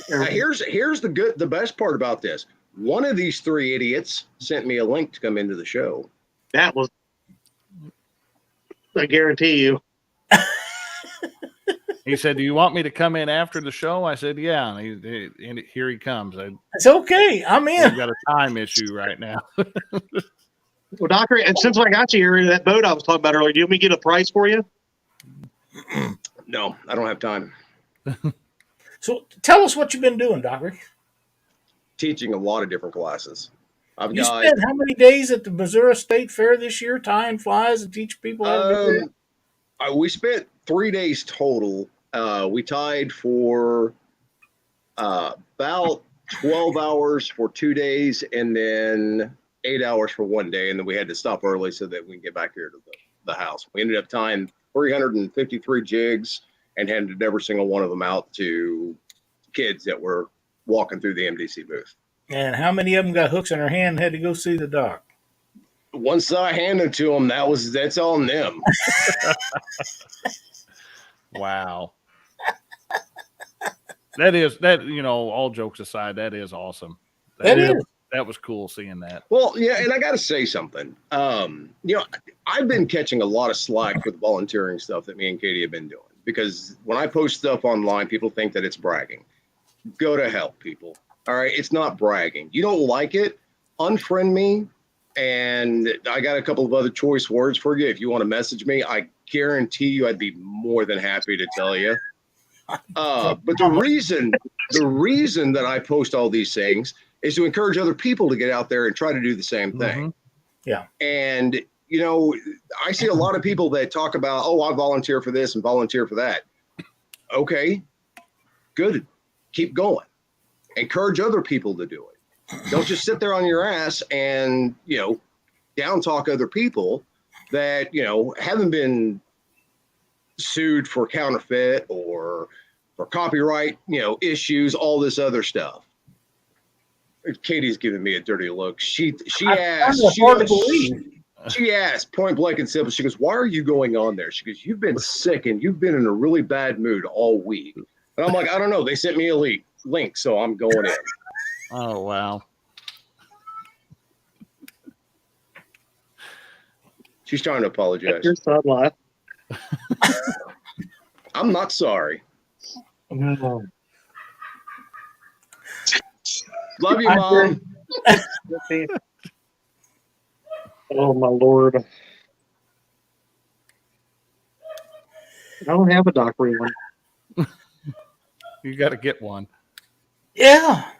Now here's the best part about this. One of these three idiots sent me a link to come into the show. That was, I guarantee you. He said, "Do you want me to come in after the show?" I said, "Yeah." And here he comes. It's okay. I'm in. We've got a time issue right now. Well, Doctor, and since I got you here, that boat I was talking about earlier, do you want me to get a price for you? No, I don't have time. So tell us what you've been doing, Dockery. Teaching a lot of different classes. You spent how many days at the Missouri State Fair this year tying flies and teaching people how to do that? We spent 3 days total. We tied for about 12 hours for 2 days and then 8 hours for 1 day. And then we had to stop early so that we can get back here to the house. We ended up tying 353 jigs and handed every single one of them out to kids that were walking through the MDC booth. And how many of them got hooks in their hand and had to go see the doc? Once I handed to them, that's on them. Wow. That, all jokes aside, that is awesome. That was cool seeing that. Well, yeah, and I got to say something. I've been catching a lot of slack for the volunteering stuff that me and Katie have been doing, because when I post stuff online, people think that it's bragging. Go to hell, people. All right, it's not bragging. You don't like it, unfriend me, and I got a couple of other choice words for you. If you want to message me, I guarantee you I'd be more than happy to tell you. But the reason that I post all these things is to encourage other people to get out there and try to do the same thing. Yeah. And, I see a lot of people that talk about, oh, I volunteer for this and volunteer for that. Okay, good. Keep going. Encourage other people to do it. Don't just sit there on your ass and, down talk other people that, haven't been sued for counterfeit or for copyright, issues, all this other stuff. Katie's giving me a dirty look. She asked point blank and simple. She goes, "Why are you going on there?" She goes, "You've been sick and you've been in a really bad mood all week." And I'm like, "I don't know. They sent me a link, so I'm going in." Oh wow. She's trying to apologize. Your son life. I'm not sorry. No. Love you, Mom. Oh my Lord. I don't have a Dockery one. You got to get one. Yeah.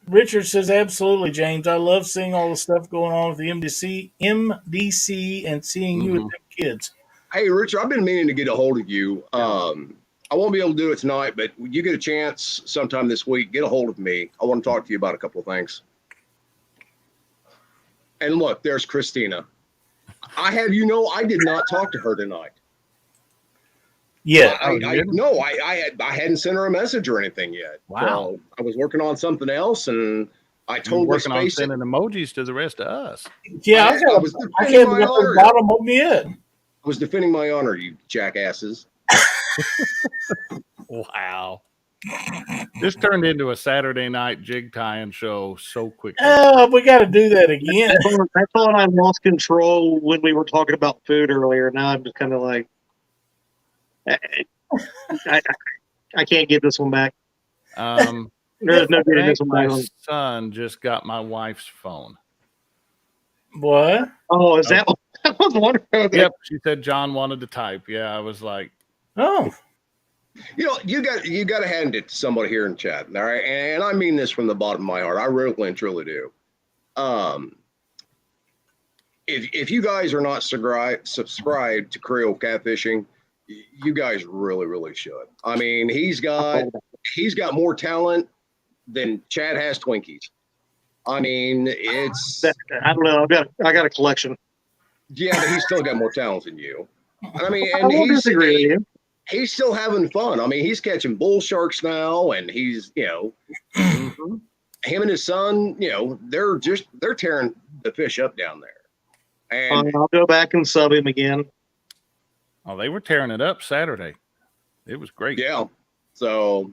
Richard says, absolutely, James. I love seeing all the stuff going on with the MDC and seeing you with them kids. Hey, Richard, I've been meaning to get a hold of you. I won't be able to do it tonight, but when you get a chance sometime this week, get a hold of me. I want to talk to you about a couple of things. And look, there's Christina. I did not talk to her tonight. Yeah. I hadn't sent her a message or anything yet. Wow. So I was working on something else, and I totally working on spaced it. sending emojis to the rest of us. Yeah, I can't get the bottom of me yet. I was defending my honor, you jackasses. Wow. This turned into a Saturday night jig tying show so quickly. Oh, we got to do that again. I thought I lost control when we were talking about food earlier. Now I'm just kind of like, I can't get this one back. There's no getting this one back. My son just got my wife's phone. What? Oh, is that? I was wondering. Yep, she said John wanted to type. Yeah, I was like, oh. You got to hand it to somebody here in chat, all right? And I mean this from the bottom of my heart. I really and truly do. If you guys are not subscribed to Creole Catfishing, you guys really, really should. I mean, he's got more talent than Chad has Twinkies. I mean, I don't know. I got a collection. Yeah, but he's still got more talent than you. I mean, I won't disagree with you. He's still having fun. I mean, he's catching bull sharks now, and he's, him and his son, they're tearing the fish up down there. And I'll go back and sub him again. oh, they were tearing it up Saturday. It was great. Yeah. So,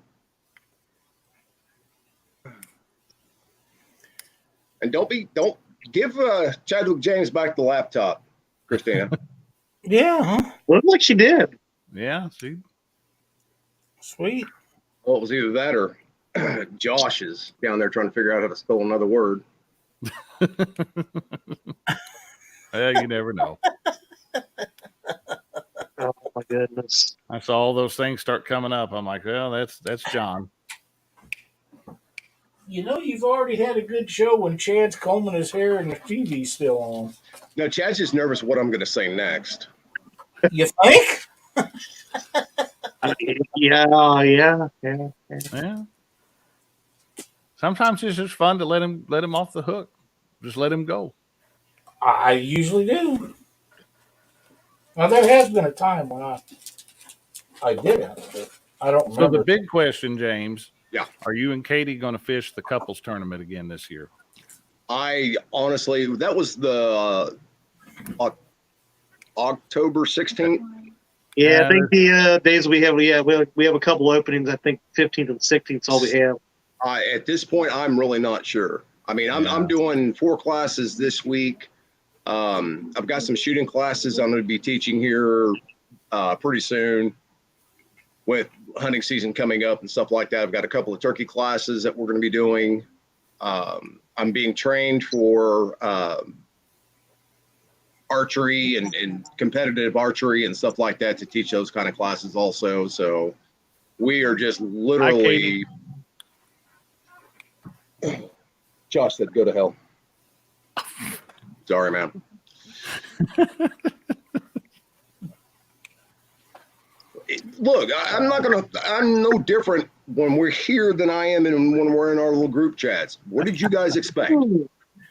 and don't give Chadwick James back the laptop, Christina. Yeah, huh? Looked like she did. Yeah, see. Sweet. Well, it was either that or Josh is down there trying to figure out how to spell another word. Well, you never know. Oh my goodness! I saw all those things start coming up. I'm like, well, that's John. You've already had a good show when Chad's combing his hair and the TV's still on. No, Chad's just nervous what I'm going to say next. You think? Yeah. Sometimes it's just fun to let him off the hook. Just let him go. I usually do. Now, there has been a time when I did it. I don't remember. So the big question, James. Yeah. Are you and Katie going to fish the couples tournament again this year? I honestly, that was the October 16th. Yeah, I think the days we have a couple openings. I think 15th and 16th is all we have. At this point, I'm really not sure. I mean, I'm doing 4 classes this week. I've got some shooting classes I'm going to be teaching here pretty soon with hunting season coming up and stuff like that. I've got a couple of turkey classes that we're going to be doing. I'm being trained for archery and competitive archery and stuff like that to teach those kind of classes also. So we are just literally. Josh said, "Go to hell." Sorry, man. Look, I'm no different when we're here than I am when we're in our little group chats. What did you guys expect?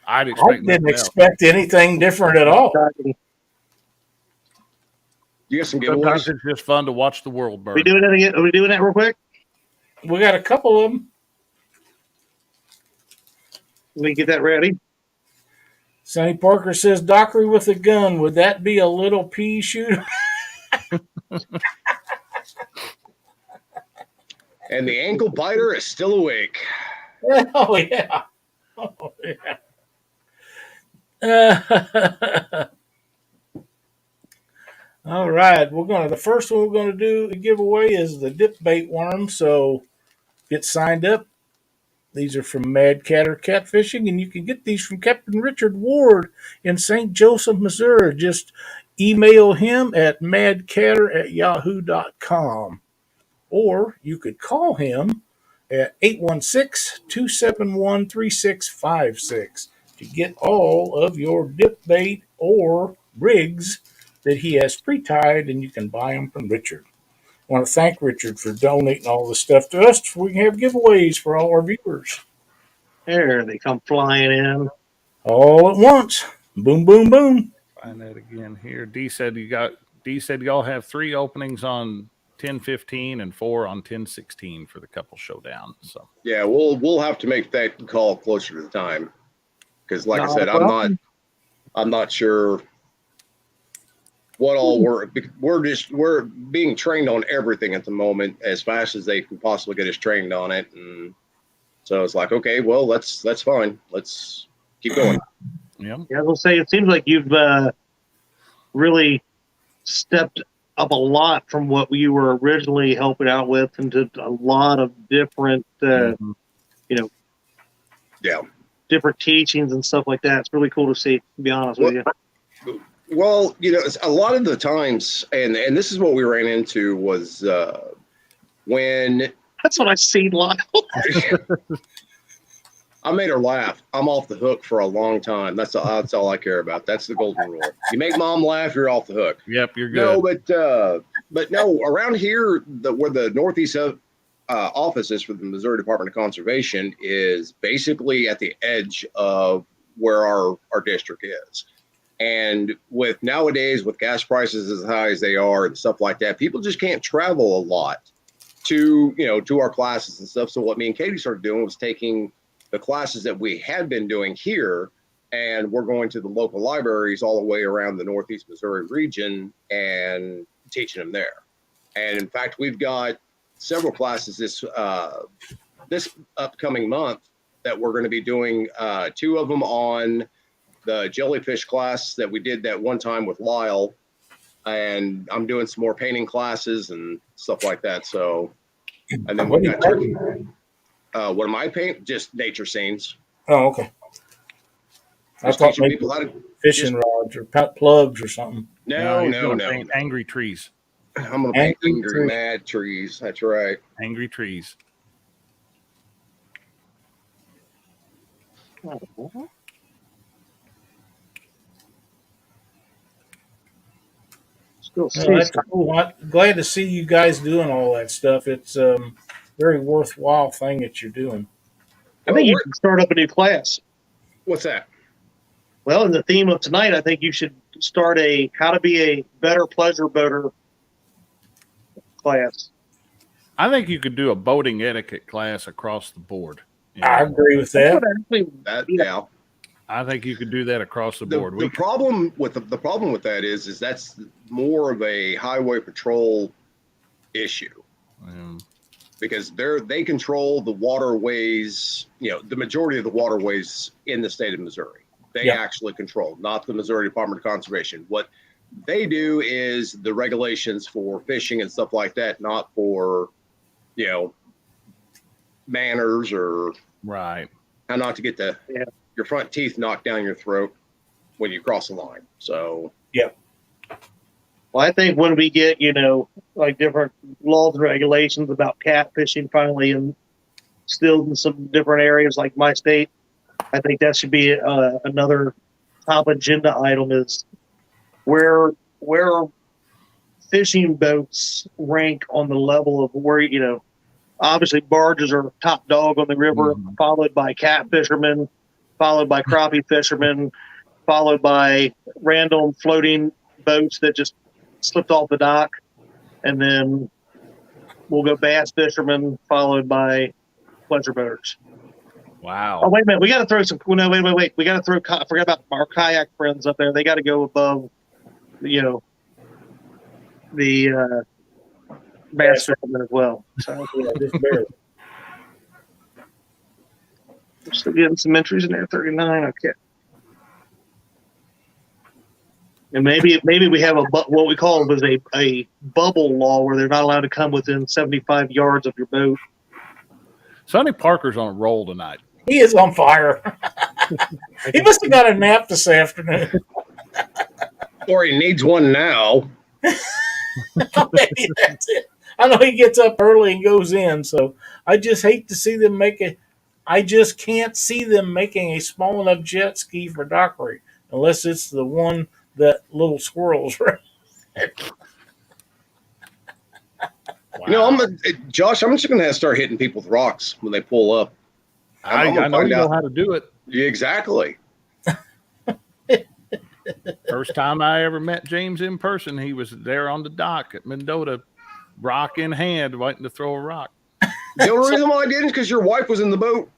I didn't expect anything different at all. You got some Sometimes giveaways? it's just fun to watch the world burn. We doing that again? Are we doing that real quick? We got a couple of them. Let me get that ready. Sonny Parker says, Dockery with a gun. Would that be a little pea shooter? And the ankle biter is still awake. Oh, yeah. Oh, yeah. All right. The first one we're going to do a giveaway is the dip bait worm. So get signed up. These are from Mad Catter Catfishing, and you can get these from Captain Richard Ward in St. Joseph, Missouri. Just email him at madcatter@yahoo.com. Or you could call him at 816-271-3656 to get all of your dip bait or rigs that he has pre-tied, and you can buy them from Richard. I want to thank Richard for donating all this stuff to us so we can have giveaways for all our viewers. There they come flying in. All at once. Boom, boom, boom. Find that again here. D said y'all have 3 openings on 10-15 and 4 on 10-16 for the couple showdown. So yeah, we'll have to make that call closer to the time because, like I said, I'm not sure what all we're being trained on everything at the moment as fast as they can possibly get us trained on it, and so it's like, okay, well, that's fine. Let's keep going. yeah, I will say it seems like you've really stepped up a lot from what you were originally helping out with into a lot of different, different teachings and stuff like that. It's really cool to see, to be honest with you. Well, a lot of the times, and this is what we ran into was when. That's what I see, Lyle. I made her laugh. I'm off the hook for a long time. That's all I care about. That's the golden rule. You make mom laugh, you're off the hook. Yep, you're good. No, but no, around here, where the Northeast office is for the Missouri Department of Conservation is basically at the edge of where our district is. And with nowadays, with gas prices as high as they are and stuff like that, people just can't travel a lot to our classes and stuff. So what me and Katie started doing was taking the classes that we had been doing here, and we're going to the local libraries all the way around the Northeast Missouri region and teaching them there. And in fact, we've got several classes this upcoming month that we're going to be doing. 2 of them on the jellyfish class that we did that one time with Lyle, and I'm doing some more painting classes and stuff like that. So, and then we got turkey. What am I painting? Just nature scenes. Oh, okay. I thought maybe people how to fishing rods or plugs or something. No. Angry trees. I'm gonna paint angry mad trees. That's right. Angry trees. That's cool. I'm glad to see you guys doing all that stuff. It's very worthwhile thing that you're doing. I think you can start up a new class. What's that? Well, in the theme of tonight, I think you should start a how to be a better pleasure boater class. I think you could do a boating etiquette class across the board. I agree with that. Yeah. I think you could do that across the board. The problem with that is that's more of a highway patrol issue. because they control the waterways, the majority of the waterways in the state of Missouri. They actually control, not the Missouri Department of Conservation. What they do is the regulations for fishing and stuff like that, not for, manners or right. How not to get your front teeth knocked down your throat when you cross the line. So, Well, I think when we get, like different laws and regulations about catfishing finally instilled in some different areas like my state, I think that should be another top agenda item is where fishing boats rank on the level of where, obviously barges are top dog on the river, followed by cat fishermen, followed by crappie fishermen, followed by random floating boats that just slipped off the dock, and then we'll go bass fishermen, followed by pleasure boaters. Wow. Oh, wait a minute. We got to throw some. No, wait. We got to throw. I forgot about our kayak friends up there. They got to go above, the bass fishermen as well. So, just barely. we're still getting some entries in there. 39. Okay. And maybe we have what we call was a bubble law where they're not allowed to come within 75 yards of your boat. Sonny Parker's on a roll tonight. He is on fire. He must have got a nap this afternoon. Or he needs one now. Maybe that's it. I know he gets up early and goes in, so I just hate to see them I just can't see them making a small enough jet ski for Dockery unless it's the one that little squirrels right. Wow. Josh, I'm just going to have to start hitting people with rocks when they pull up. I know you know how to do it. Yeah, exactly. First time I ever met James in person, he was there on the dock at Mendota, rock in hand, waiting to throw a rock. The only reason why I didn't is because your wife was in the boat.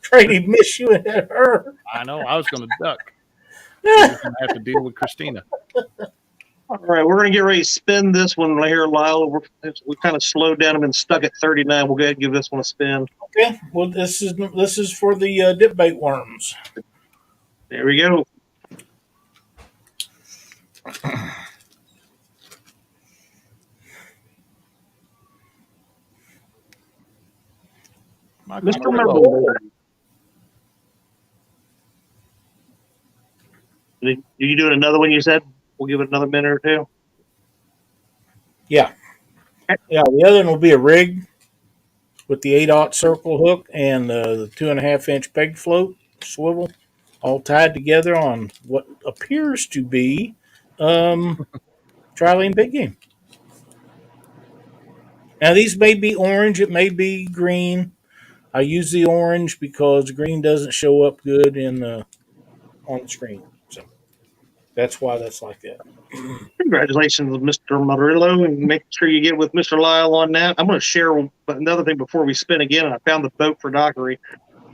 Afraid he'd miss you and hit her. I know. I was going to duck. I was going to have to deal with Christina. All right, we're going to get ready to spin this one here, Lyle. We kind of slowed down and been stuck at 39. We'll go ahead and give this one a spin. Okay. Well, this is for the dip bait worms. There we go. Mr. Mercury. Are you doing another one, you said? We'll give it another minute or two. Yeah. Yeah, the other one will be a rig with the 8/0 circle hook and the 2.5-inch peg float swivel, all tied together on what appears to be Trilene big game. Now these may be orange, it may be green. I use the orange because green doesn't show up good on the screen. So that's why that's like that. Congratulations, Mr. Murillo, and make sure you get with Mr. Lyle on that. I'm going to share another thing before we spin again. And I found the boat for Dockery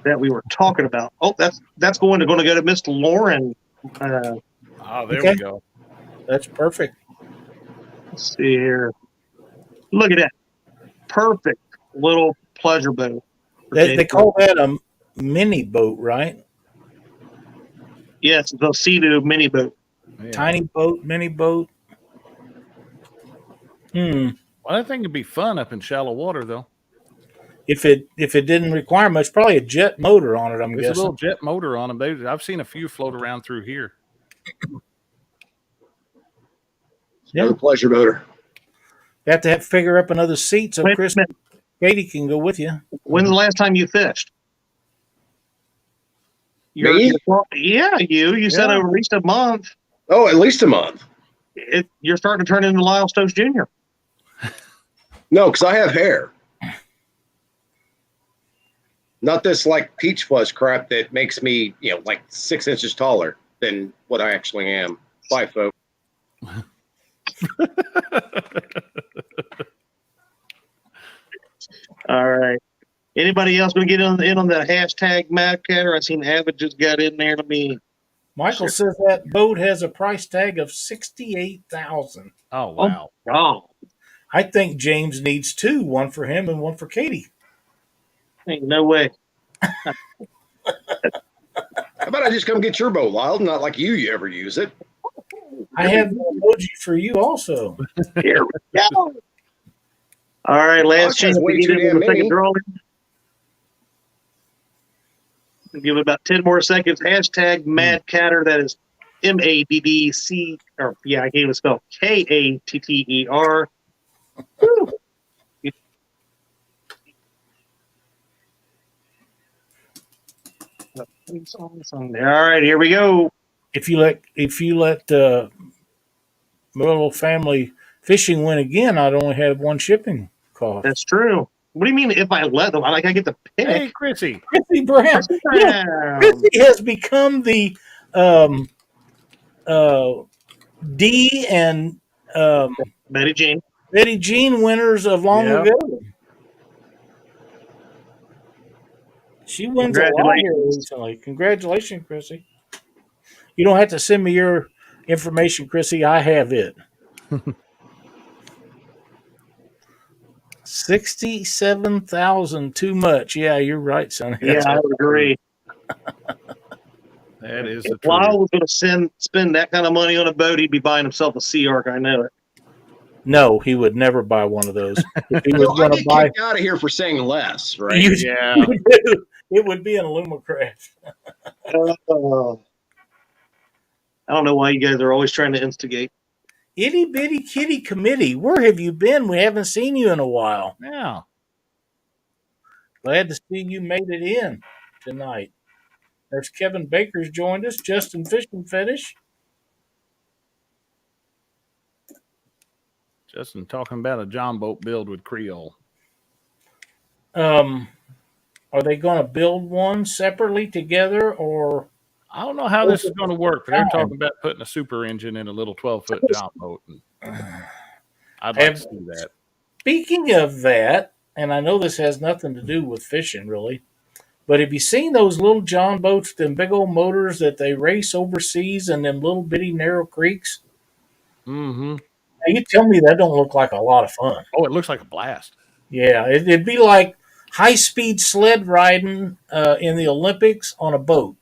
that we were talking about. Oh, that's going to go to Miss Lauren. There Okay. we go. That's perfect. Let's see here. Look at that. Perfect little pleasure boat. They call that a mini boat, right? Yes, the Sea-Doo mini boat. Yeah. Tiny boat, mini boat. Well, I think it'd be fun up in shallow water, though. If it didn't require much, probably a jet motor on it, I'm There's guessing. a little jet motor on them. I've seen a few float around through here. Yeah. The pleasure boater. You have to figure up another seat so Wait a Chris minute. Katie can go with you. When's the last time you fished? Me? You said Yeah. over at least a month. Oh, at least a month. You're starting to turn into Lyle Stokes Jr. No, because I have hair. Not this like peach fuzz crap that makes me, like 6 inches taller than what I actually am. Bye, folks. All right. Anybody else going to get in on the hashtag Madcatter? I seen Avid just got in there. Let me. Michael says that boat has a price tag of $68,000. Oh, wow. Oh, I think James needs two, one for him and one for Katie. Ain't no way. How about I just come get your boat, Lyle? Not like you ever use it. I have an emoji for you also. Here we go. All right, last chance to get into the second drawing. Give it about 10 more seconds. Hashtag Mad Catter. That is MADDC. Or yeah, I can't even spell KATTER. All right, here we go. If you let little family fishing win again, I'd only have one shipping cost. That's true. What do you mean if I let them? I get the pick. Hey, Chrissy. Chrissy Brown. Chrissy has become the D and Betty Jean winners of long ago. She wins a lot here recently. Congratulations, Chrissy. You don't have to send me your information, Chrissy. I have it. 67,000 too much. Yeah, you're right, son. Yeah, I would agree. That is if Lyle was going to spend that kind of money on a boat, he'd be buying himself a Sea Arc. I know it. No, he would never buy one of those. If he was going to buy out of here for saying less, right? Yeah, it would be an Alumacraft. I don't know why you guys are always trying to instigate. Itty bitty kitty committee, where have you been? We haven't seen you in a while. Yeah. Glad to see you made it in tonight. There's Kevin Baker's joined us. Justin Fishing Fetish. Justin talking about a John boat build with Creole. Are they going to build one separately together, or I don't know how this is going to work, but they're talking about putting a super engine in a little 12-foot John boat. I'd like to see that. Speaking of that, and I know this has nothing to do with fishing really, but have you seen those little John boats, them big old motors that they race overseas in them little bitty narrow creeks? Mm-hmm. Now, you tell me that don't look like a lot of fun. Oh, it looks like a blast. Yeah, it'd be like high-speed sled riding in the Olympics on a boat.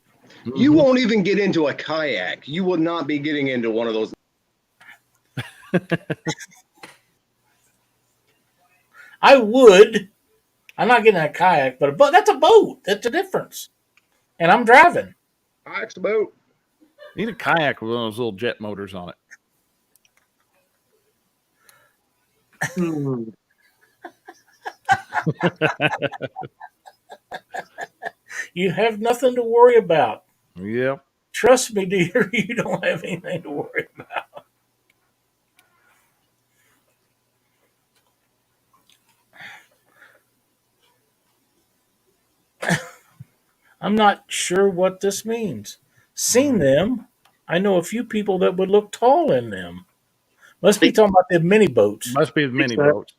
Mm-hmm. You won't even get into a kayak. You will not be getting into one of those. I would. I'm not getting a kayak, but that's a boat. That's a difference. And I'm driving. Kayak's a boat. Need a kayak with one of those little jet motors on it. You have nothing to worry about. Yep. Trust me, dear, you don't have anything to worry about. I'm not sure what this means. Seen them. I know a few people that would look tall in them. Must be talking about the mini boats. Must be the mini boats.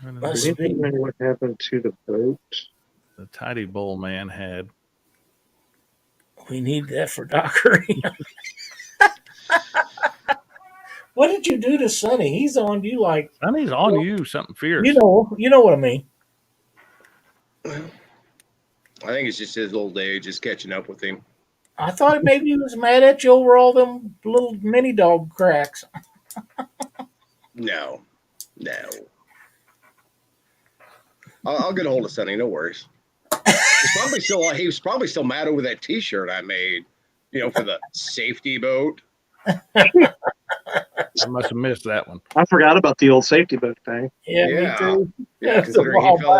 Must be. What happened to the boat? The tidy bowl man had. We need that for dockery. What did you do to Sonny? He's on you like. Sonny's on you, something fierce. You know what I mean. I think it's just his old age is catching up with him. I thought maybe he was mad at you over all them little mini dog cracks. No. I'll get a hold of Sonny. No worries. He was probably still mad over that T-shirt I made, for the safety boat. I must have missed that one. I forgot about the old safety boat thing. Yeah, me too. Yeah, considering he fell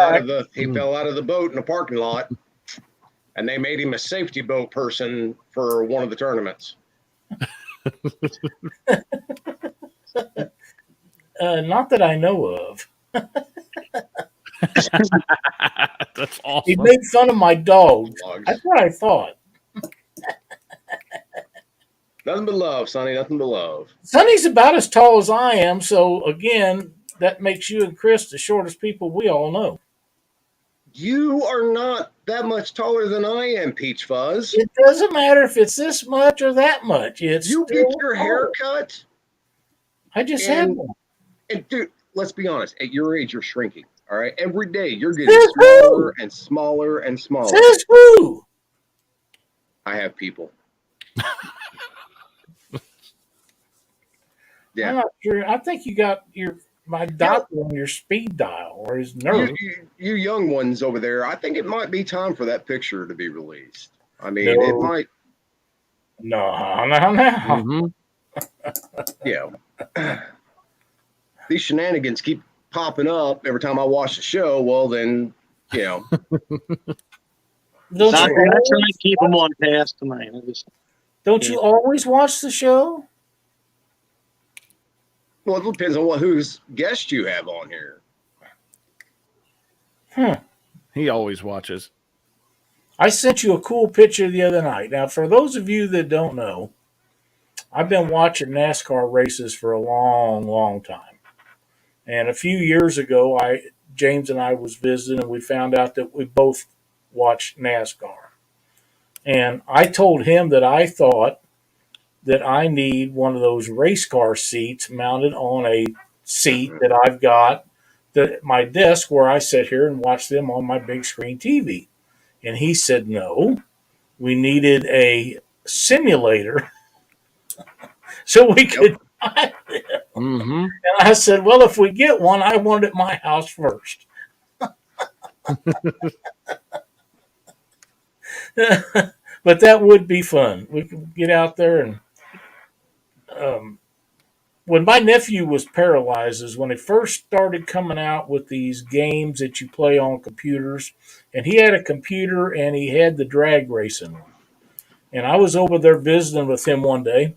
out of the boat in the parking lot, and they made him a safety boat person for one of the tournaments. Not that I know of. That's awesome. He made fun of my dogs. That's what I thought. Nothing but love, Sonny. Nothing but love. Sonny's about as tall as I am, so again, that makes you and Chris the shortest people we all know. You are not that much taller than I am, Peach Fuzz. It doesn't matter if it's this much or that much. It's You still get your hair cut, I just had and, one. and dude, let's be honest. At your age, you're shrinking. All right, every day you're getting Says smaller and smaller and smaller. Says who? I have people. I'm Yeah, not sure. I think you got my doctor on your speed dial or his nerve. you young ones over there. I think it might be time for that picture to be released. I mean, No. it might. No. Mm-hmm. Yeah. These shenanigans keep popping up every time I watch the show. Well, then, you know. Don't I'm you trying to always, keep them on task tonight. don't you always watch the show? Well, it depends on whose guest you have on here. He always watches. I sent you a cool picture the other night. Now, for those of you that don't know, I've been watching NASCAR races for a long, long time. And a few years ago, James and I was visiting, and we found out that we both watched NASCAR. And I told him that I thought that I need one of those race car seats mounted on a seat that I've got at my desk where I sit here and watch them on my big screen TV. And he said, no, we needed a simulator so we could buy them. Mm-hmm. And I said, well, if we get one, I want it at my house first. But that would be fun. We could get out there and when my nephew was paralyzed is when they first started coming out with these games that you play on computers. And he had a computer and he had the drag racing one. And I was over there visiting with him one day.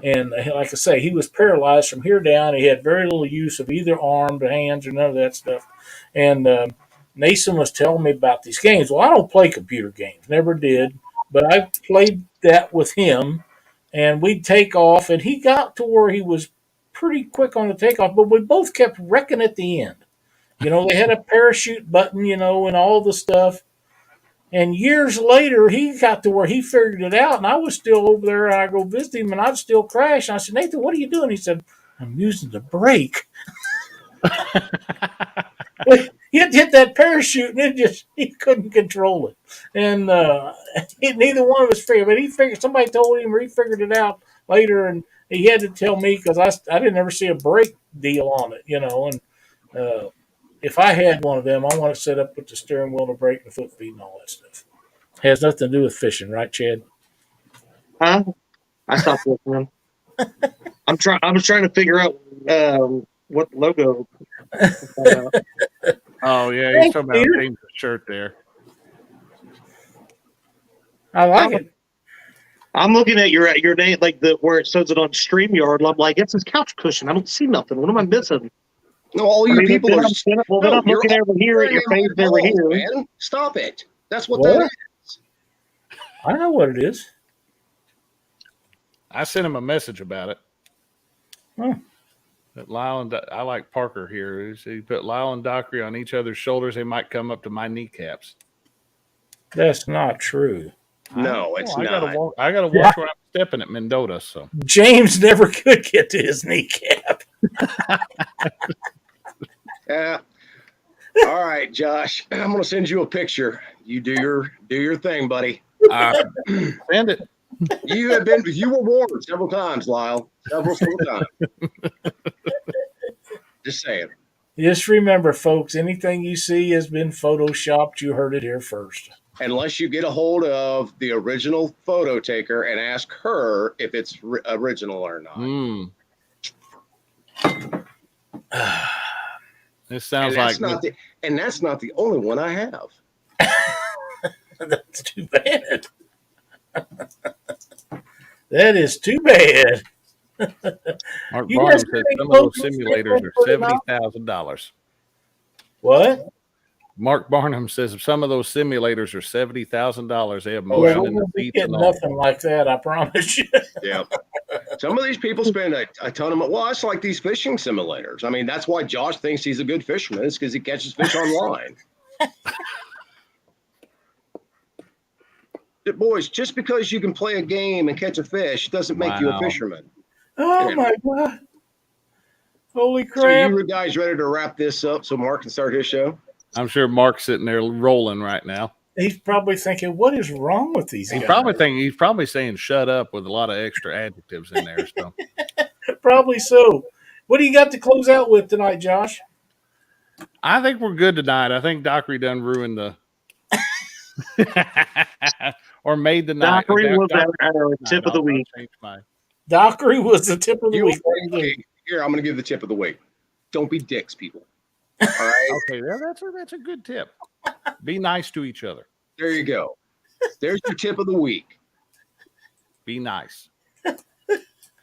And like I say, he was paralyzed from here down. He had very little use of either arm, the hands, or none of that stuff. And Nason was telling me about these games. Well, I don't play computer games, never did. But I played that with him. And we'd take off. And he got to where he was pretty quick on the takeoff. But we both kept wrecking at the end. You know, they had a parachute button, you know, and all the stuff. And years later, he got to where he figured it out, and I was still over there. And I go visit him, and I'd still crash. And I said, Nathan, what are you doing? He said, I'm using the brake. He had hit that parachute, and he couldn't control it. And neither one of us figured, but he figured somebody told him, or he figured it out later, and he had to tell me because I didn't ever see a brake deal on it, you know. And if I had one of them, I want to set up with the steering wheel, the brake, and the foot feet, and all that stuff. It has nothing to do with fishing, right, Chad? Huh? I stopped listening. I was trying to figure out what logo. Oh, yeah. He's talking about James' shirt there. I like it. I'm looking at your name, like where it says it on StreamYard. And I'm like, it's his couch cushion. I don't see nothing. What am I missing? No, all you people are. Then I'm looking over here at your face over here. Man. Stop it. That's what What? that is. I know what it is. I sent him a message about it. Huh. That Lyle and I like Parker here. He put Lyle and Dockery on each other's shoulders. They might come up to my kneecaps. That's not true. No, it's not. I gotta watch where I'm stepping at Mendota. So James never could get to his kneecap. Yeah. All right, Josh. I'm gonna send you a picture. You do your thing, buddy. Send it. You were warned several times, Lyle. Several times. Just saying. Just remember, folks, anything you see has been photoshopped. You heard it here first. Unless you get a hold of the original photo taker and ask her if it's original or not. This sounds that's not the only one I have. That's too bad. That is too bad. Mark You Barnum guys said think some of those folks simulators are put it out? $70,000. What? Mark Barnum says some of those simulators are $70,000. They have Well, motion we in the won't be seats getting and all. nothing like that, I promise you. Yeah. Some of these people spend a ton of money. Well, it's like these fishing simulators. I mean, that's why Josh thinks he's a good fisherman. It's because he catches fish online. boys, just because you can play a game and catch a fish doesn't make you a Wow. fisherman. Oh Yeah. my God. Holy So crap. you guys ready to wrap this up so Mark can start his show? I'm sure Mark's sitting there rolling right now. He's probably thinking, what is wrong with these He's guys? probably saying "shut up" with a lot of extra adjectives in there. So Probably so. What do you got to close out with tonight, Josh? I think we're good tonight. I think Dockery done ruined the or made the night. Dockery was our tip of the week. Dockery was the tip of the week. Here, I'm going to give the tip of the week. Don't be dicks, people. All right. Okay, that's a good tip. Be nice to each other. There you go. There's your tip of the week. Be nice.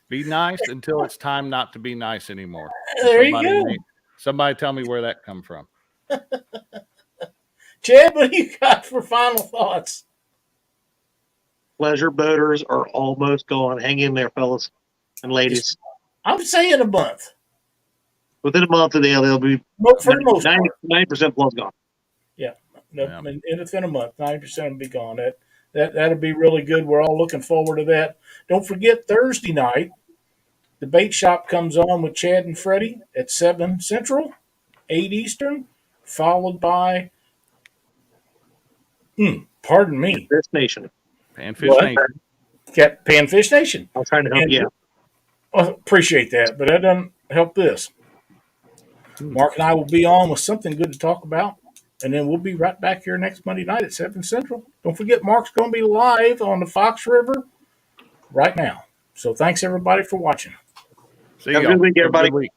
Be nice until it's time not to be nice anymore. There you go. Somebody tell me where that come from. Chad, what do you got for final thoughts? Pleasure boaters are almost gone. Hang in there, fellas and ladies. I'm saying a month. Within a month of they'll be For the most part. 90% plus gone. Yeah. Yeah. Within a month, 90% will be gone. That'll be really good. We're all looking forward to that. Don't forget Thursday night, the bait shop comes on with Chad and Freddie at 7 Central, 8 Eastern, followed by, pardon me, This nation. Panfish What? Nation. Panfish Nation. I'm trying to help you out. I appreciate that, but that doesn't help this. Mark and I will be on with something good to talk about, and then we'll be right back here next Monday night at 7 Central. Don't forget, Mark's going to be live on the Fox River right now. So thanks, everybody, for watching. See Have a y'all. good week, everybody. Have a good week.